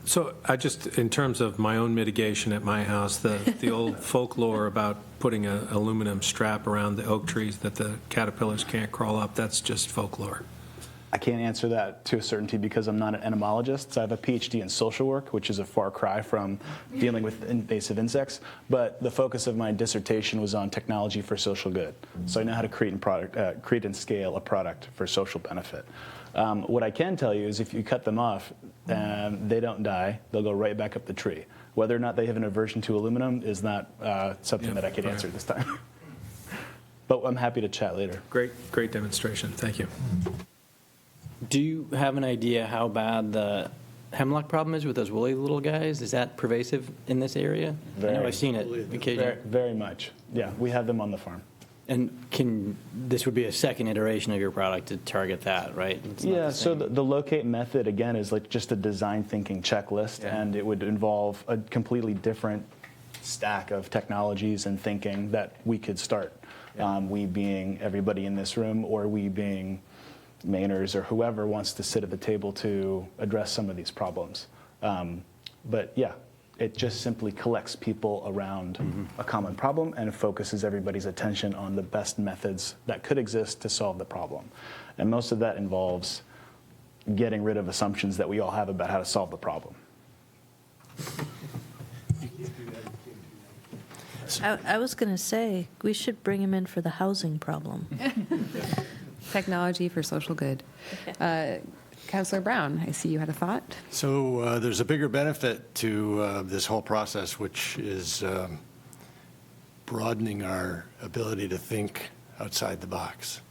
So I just, in terms of my own mitigation at my house, the old folklore about putting an aluminum strap around the oak trees that the caterpillars can't crawl up, that's just folklore. I can't answer that to a certainty because I'm not an entomologist. So I have a PhD in social work, which is a far cry from dealing with invasive insects. But the focus of my dissertation was on technology for social good. So I know how to create and scale a product for social benefit. What I can tell you is if you cut them off, they don't die. They'll go right back up the tree. Whether or not they have an aversion to aluminum is not something that I could answer this time. But I'm happy to chat later. Great demonstration. Thank you. Do you have an idea how bad the hemlock problem is with those woolly little guys? Is that pervasive in this area? I know I've seen it occasionally. Very much. Yeah, we have them on the farm. And this would be a second iteration of your product to target that, right? Yeah, so the locate method, again, is like just a design thinking checklist, and it would involve a completely different stack of technologies and thinking that we could start. We being everybody in this room, or we being Mainers or whoever wants to sit at the table to address some of these problems. But yeah, it just simply collects people around a common problem and focuses everybody's attention on the best methods that could exist to solve the problem. And most of that involves getting rid of assumptions that we all have about how to solve the problem. I was going to say, we should bring him in for the housing problem. Technology for social good. Councillor Brown, I see you had a thought. So there's a bigger benefit to this whole process, which is broadening our ability to think outside the box.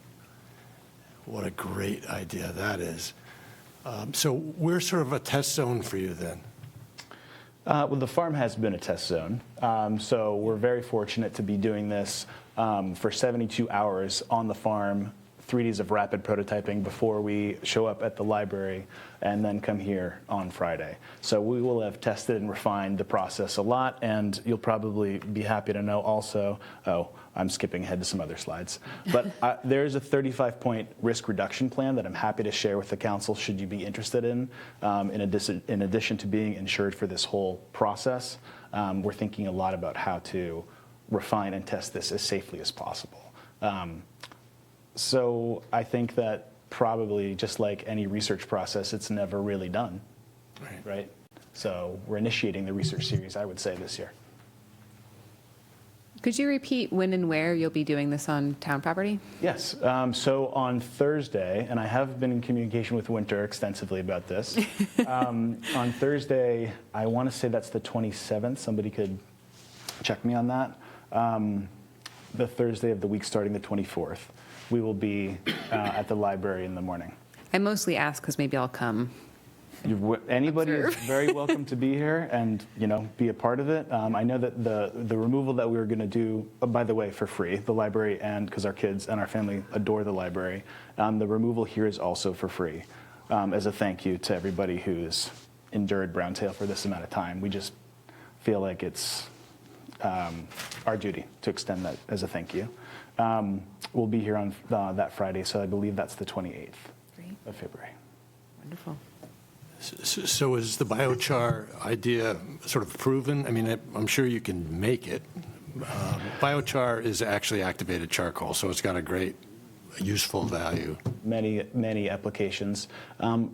What a great idea that is. So we're sort of a test zone for you then. Well, the farm has been a test zone. So we're very fortunate to be doing this for 72 hours on the farm, 3 days of rapid prototyping before we show up at the library and then come here on Friday. So we will have tested and refined the process a lot, and you'll probably be happy to know also, I'm skipping ahead to some other slides, but there is a 35-point risk reduction plan that I'm happy to share with the council should you be interested in addition to being insured for this whole process. We're thinking a lot about how to refine and test this as safely as possible. So I think that probably just like any research process, it's never really done, right? So we're initiating the research series, I would say, this year. Could you repeat when and where you'll be doing this on town property? Yes. So on Thursday, and I have been in communication with Winter extensively about this. On Thursday, I want to say that's the 27th. Somebody could check me on that. The Thursday of the week starting the 24th. We will be at the library in the morning. I mostly ask because maybe I'll come. Anybody is Observe. very welcome to be here and be a part of it. I know that the removal that we were going to do, by the way, for free, the library, and because our kids and our family adore the library, the removal here is also for free as a thank you to everybody who's endured Browntail for this amount of time. We just feel like it's our duty to extend that as a thank you. We'll be here on that Friday, so I believe that's the 28th of February. Wonderful. So is the biochar idea sort of proven? I mean, I'm sure you can make it. Biochar is actually activated charcoal, so it's got a great useful value. Many applications.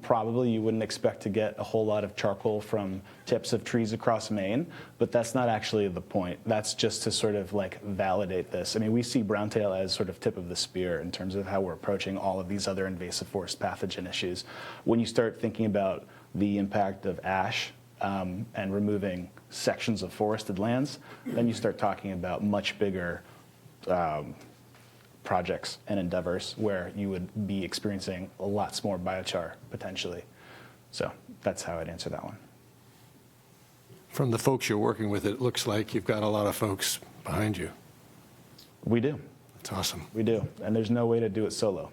Probably you wouldn't expect to get a whole lot of charcoal from tips of trees across Maine, but that's not actually the point. That's just to sort of like validate this. I mean, we see browntail as sort of tip of the spear in terms of how we're approaching all of these other invasive forest pathogen issues. When you start thinking about the impact of ash and removing sections of forested lands, then you start talking about much bigger projects and endeavors where you would be experiencing a lot more biochar potentially. So that's how I'd answer that one. From the folks you're working with, it looks like you've got a lot of folks behind you. We do. That's awesome. We do. And there's no way to do it solo.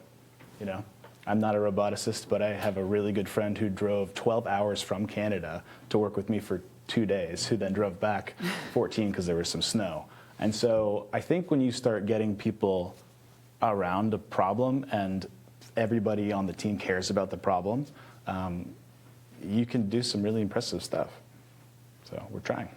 I'm not a roboticist, but I have a really good friend who drove 12 hours from Canada to work with me for 2 days, who then drove back 14 because there was some snow. And so I think when you start getting people around a problem and everybody on the team cares about the problem, you can do some really impressive stuff. So we're trying.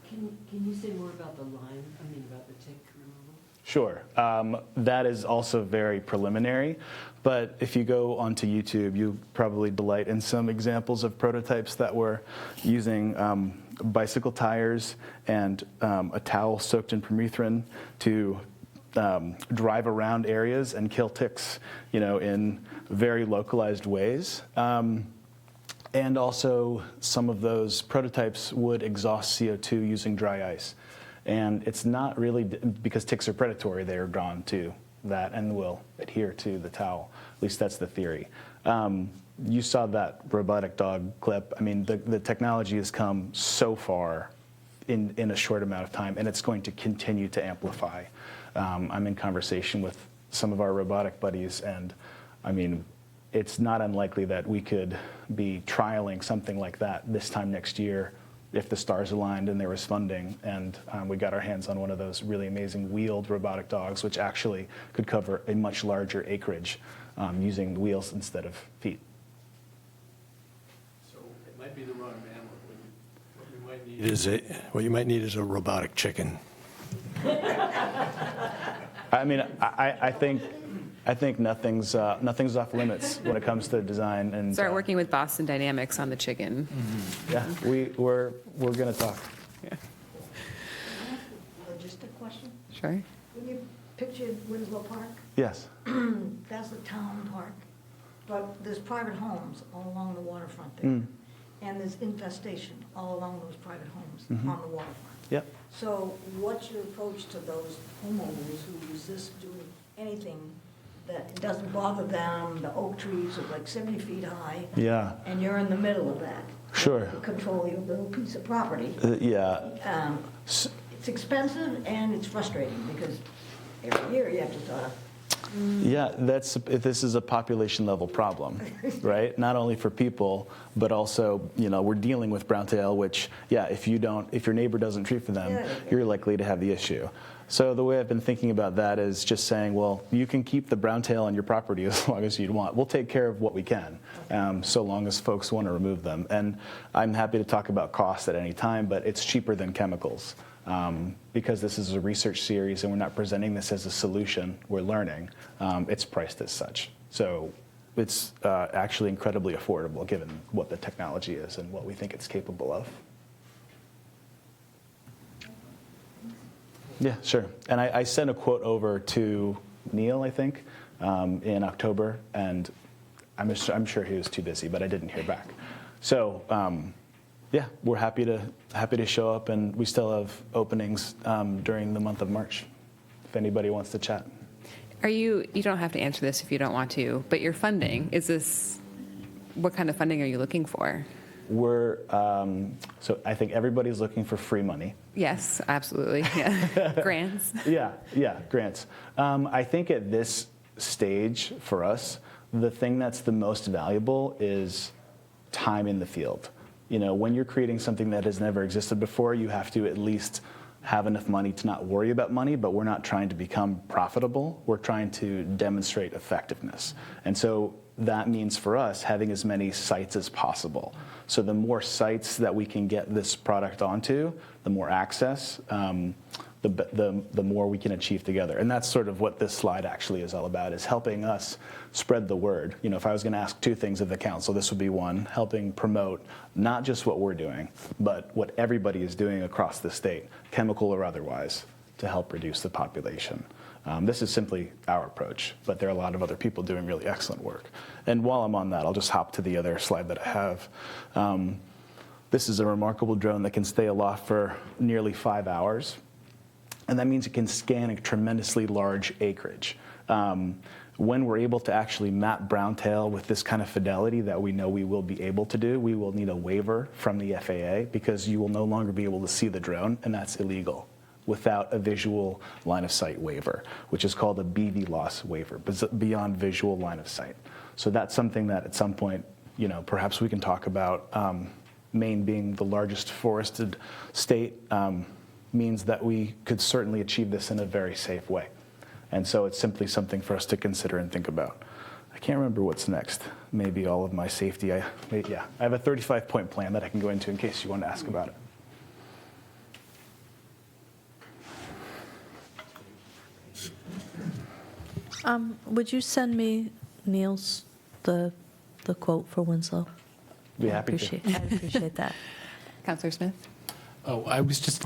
Can you say more about the Lyme, about the tick removal? Sure. That is also very preliminary. But if you go onto YouTube, you probably delight in some examples of prototypes that were using bicycle tires and a towel soaked in permethrin to drive around areas and kill ticks, in very localized ways. And also, some of those prototypes would exhaust CO2 using dry ice. And it's not really, because ticks are predatory, they are drawn to that and will adhere to the towel. At least that's the theory. You saw that robotic dog clip. I mean, the technology has come so far in a short amount of time, and it's going to continue to amplify. I'm in conversation with some of our robotic buddies, and I mean, it's not unlikely that we could be trialing something like that this time next year if the stars aligned and there was funding, and we got our hands on one of those really amazing wheeled robotic dogs, which actually could cover a much larger acreage using wheels instead of feet. So it might be the wrong animal. What you might need is a robotic chicken. I mean, I think nothing's off limits when it comes to design and Start working with Boston Dynamics on the chicken. Yeah, we're gonna talk. Yeah. Logistic question? Sure. When you pictured Winslow Park, Yes. that's the town park, but there's private homes all along the waterfront there. And there's infestation all along those private homes on the waterfront. Yep. So what's your approach to those homeowners who resist doing anything that doesn't bother them? The oak trees are like 70 feet high. Yeah. And you're in the middle of that. Sure. You control your little piece of property. Yeah. It's expensive and it's frustrating because every year you have to sort of. Yeah, this is a population level problem, right? Not only for people, but also, we're dealing with browntail, which, if your neighbor doesn't treat for them, you're likely to have the issue. So the way I've been thinking about that is just saying, well, you can keep the browntail on your property as long as you'd want. We'll take care of what we can, so long as folks want to remove them. And I'm happy to talk about cost at any time, but it's cheaper than chemicals. Because this is a research series and we're not presenting this as a solution, we're learning, it's priced as such. So it's actually incredibly affordable given what the technology is and what we think it's capable of. Yeah, sure. And I sent a quote over to Neil, I think, in October, and I'm sure he was too busy, but I didn't hear back. So we're happy to show up, and we still have openings during the month of March, if anybody wants to chat. You don't have to answer this if you don't want to, but your funding, what kind of funding are you looking for? So I think everybody's looking for free money. Yes, absolutely. Yeah. Grants. Yeah, grants. I think at this stage for us, the thing that's the most valuable is time in the field. When you're creating something that has never existed before, you have to at least have enough money to not worry about money, but we're not trying to become profitable. We're trying to demonstrate effectiveness. And so that means for us having as many sites as possible. So the more sites that we can get this product onto, the more access, the more we can achieve together. And that's sort of what this slide actually is all about, is helping us spread the word. If I was going to ask two things of the council, this would be one, helping promote not just what we're doing, but what everybody is doing across the state, chemical or otherwise, to help reduce the population. This is simply our approach, but there are a lot of other people doing really excellent work. And while I'm on that, I'll just hop to the other slide that I have. This is a remarkable drone that can stay aloft for nearly 5 hours. And that means it can scan a tremendously large acreage. When we're able to actually map browntail with this kind of fidelity that we know we will be able to do, we will need a waiver from the FAA because you will no longer be able to see the drone, and that's illegal without a visual line of sight waiver, which is called a BV loss waiver, beyond visual line of sight. So that's something that at some point, perhaps we can talk about. Maine being the largest forested state means that we could certainly achieve this in a very safe way. And so it's simply something for us to consider and think about. I can't remember what's next. Maybe all of my safety. I have a 35-point plan that I can go into in case you want to ask about it. Would you send me, Niels, the quote for Winslow? Be happy to. I'd appreciate that. Counselor Smith? Oh, I was just,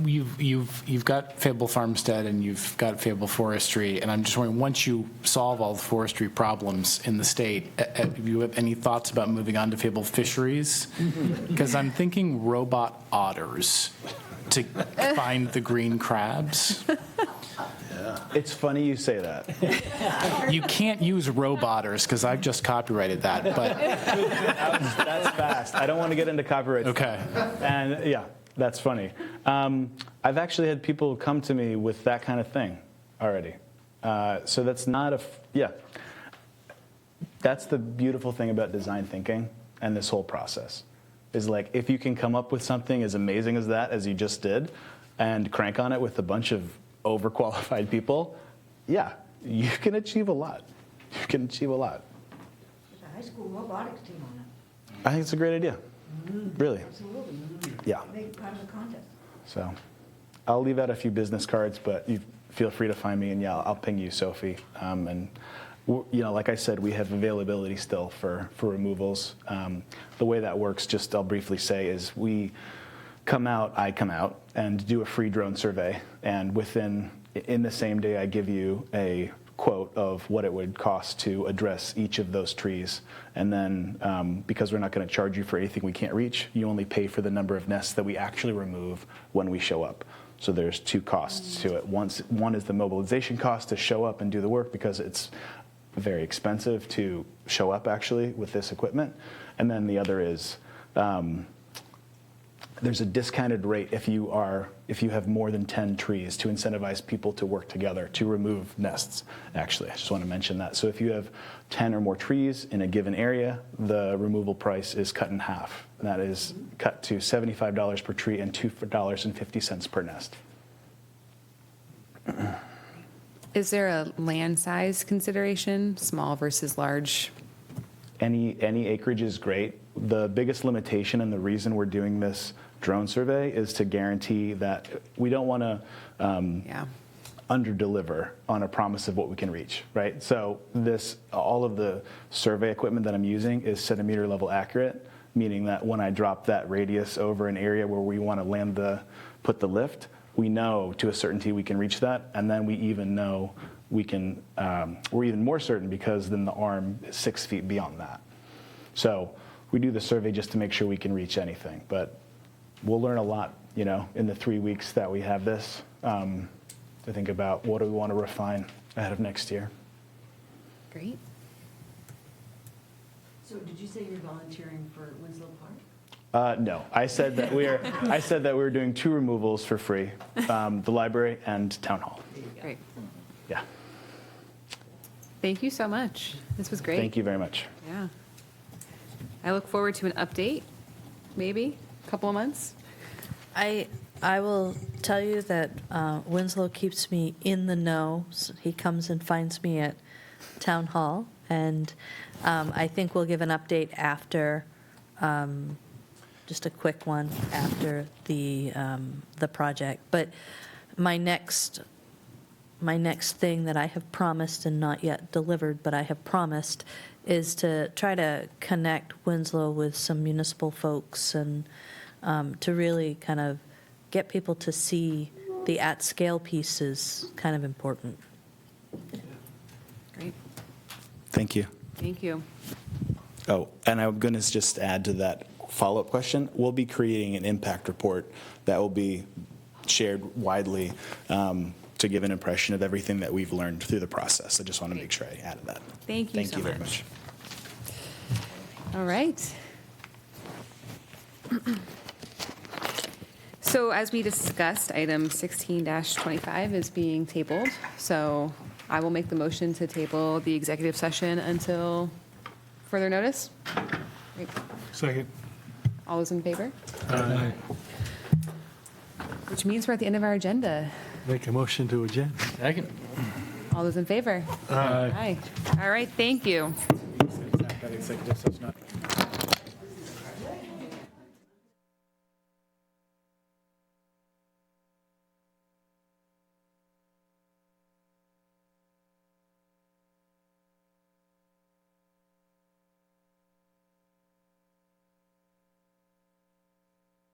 you've got Fable Farmstead and you've got Fable Forestry, and I'm just wondering, once you solve all the forestry problems in the state, do you have any thoughts about moving on to Fable Fisheries? Because I'm thinking robot otters to find the green crabs. It's funny you say that. You can't use robotters because I've just copyrighted that, but That's fast. I don't want to get into copyright. okay. And yeah, that's funny. I've actually had people come to me with that kind of thing already. So that's not yeah. That's the beautiful thing about design thinking and this whole process is like, if you can come up with something as amazing as that, as you just did, and crank on it with a bunch of overqualified people, yeah, you can achieve a lot. You can achieve a lot. There's a high school robotics team on it. I think it's a great idea. Really. Absolutely. Yeah. Make it part of the contest. So I'll leave out a few business cards, but you feel free to find me, and yeah, I'll ping you, Sophie. And like I said, we have availability still for removals. The way that works, just I'll briefly say, is I come out and do a free drone survey, and in the same day I give you a quote of what it would cost to address each of those trees. And then because we're not going to charge you for anything we can't reach, you only pay for the number of nests that we actually remove when we show up. So there's two costs to it. One is the mobilization cost to show up and do the work, because it's very expensive to show up actually with this equipment. And then the other is there's a discounted rate if you have more than 10 trees, to incentivize people to work together to remove nests. Actually, I just want to mention that. So if you have 10 or more trees in a given area, the removal price is cut in half. And that is cut to $75 per tree and $2.50 per nest. Is there a land size consideration, small versus large? Any acreage is great. The biggest limitation and the reason we're doing this drone survey is to guarantee that we don't want to under-deliver on a promise of what we can reach, right? So all of the survey equipment that I'm using is centimeter level accurate, meaning that when I drop that radius over an area where we want to put the lift, we know to a certainty we can reach that, and then we even know we're even more certain because then the arm is 6 feet beyond that. So we do the survey just to make sure we can reach anything, but we'll learn a lot, in the 3 weeks that we have this, to think about what do we want to refine ahead of next year. Great. So did you say you're volunteering for Winslow Park? No, I said that we're doing 2 removals for free, the library and town hall. Great. Yeah. Thank you so much. This was great. Thank you very much. Yeah. I look forward to an update, maybe a couple of months. I will tell you that Winslow keeps me in the know. He comes and finds me at Town Hall, and I think we'll give an update after, just a quick one after the project. But my next thing that I have promised and not yet delivered, but I have promised, is to try to connect Winslow with some municipal folks and to really kind of get people to see the at-scale piece is kind of important. Great. Thank you. Thank you. Oh, and I'm going to just add to that follow-up question. We'll be creating an impact report that will be shared widely to give an impression of everything that we've learned through the process. I just want to make sure I added that. Thank you so Thank you very much. All right. So as we discussed, item 16-25 is being tabled. So I will make the motion to table the executive session until further notice. Great. Second. All those in favor? Aye. Which means we're at the end of our agenda. Make a motion to adjourn. Second. All those in favor? Aye. Aye. All right, thank you. That executive session.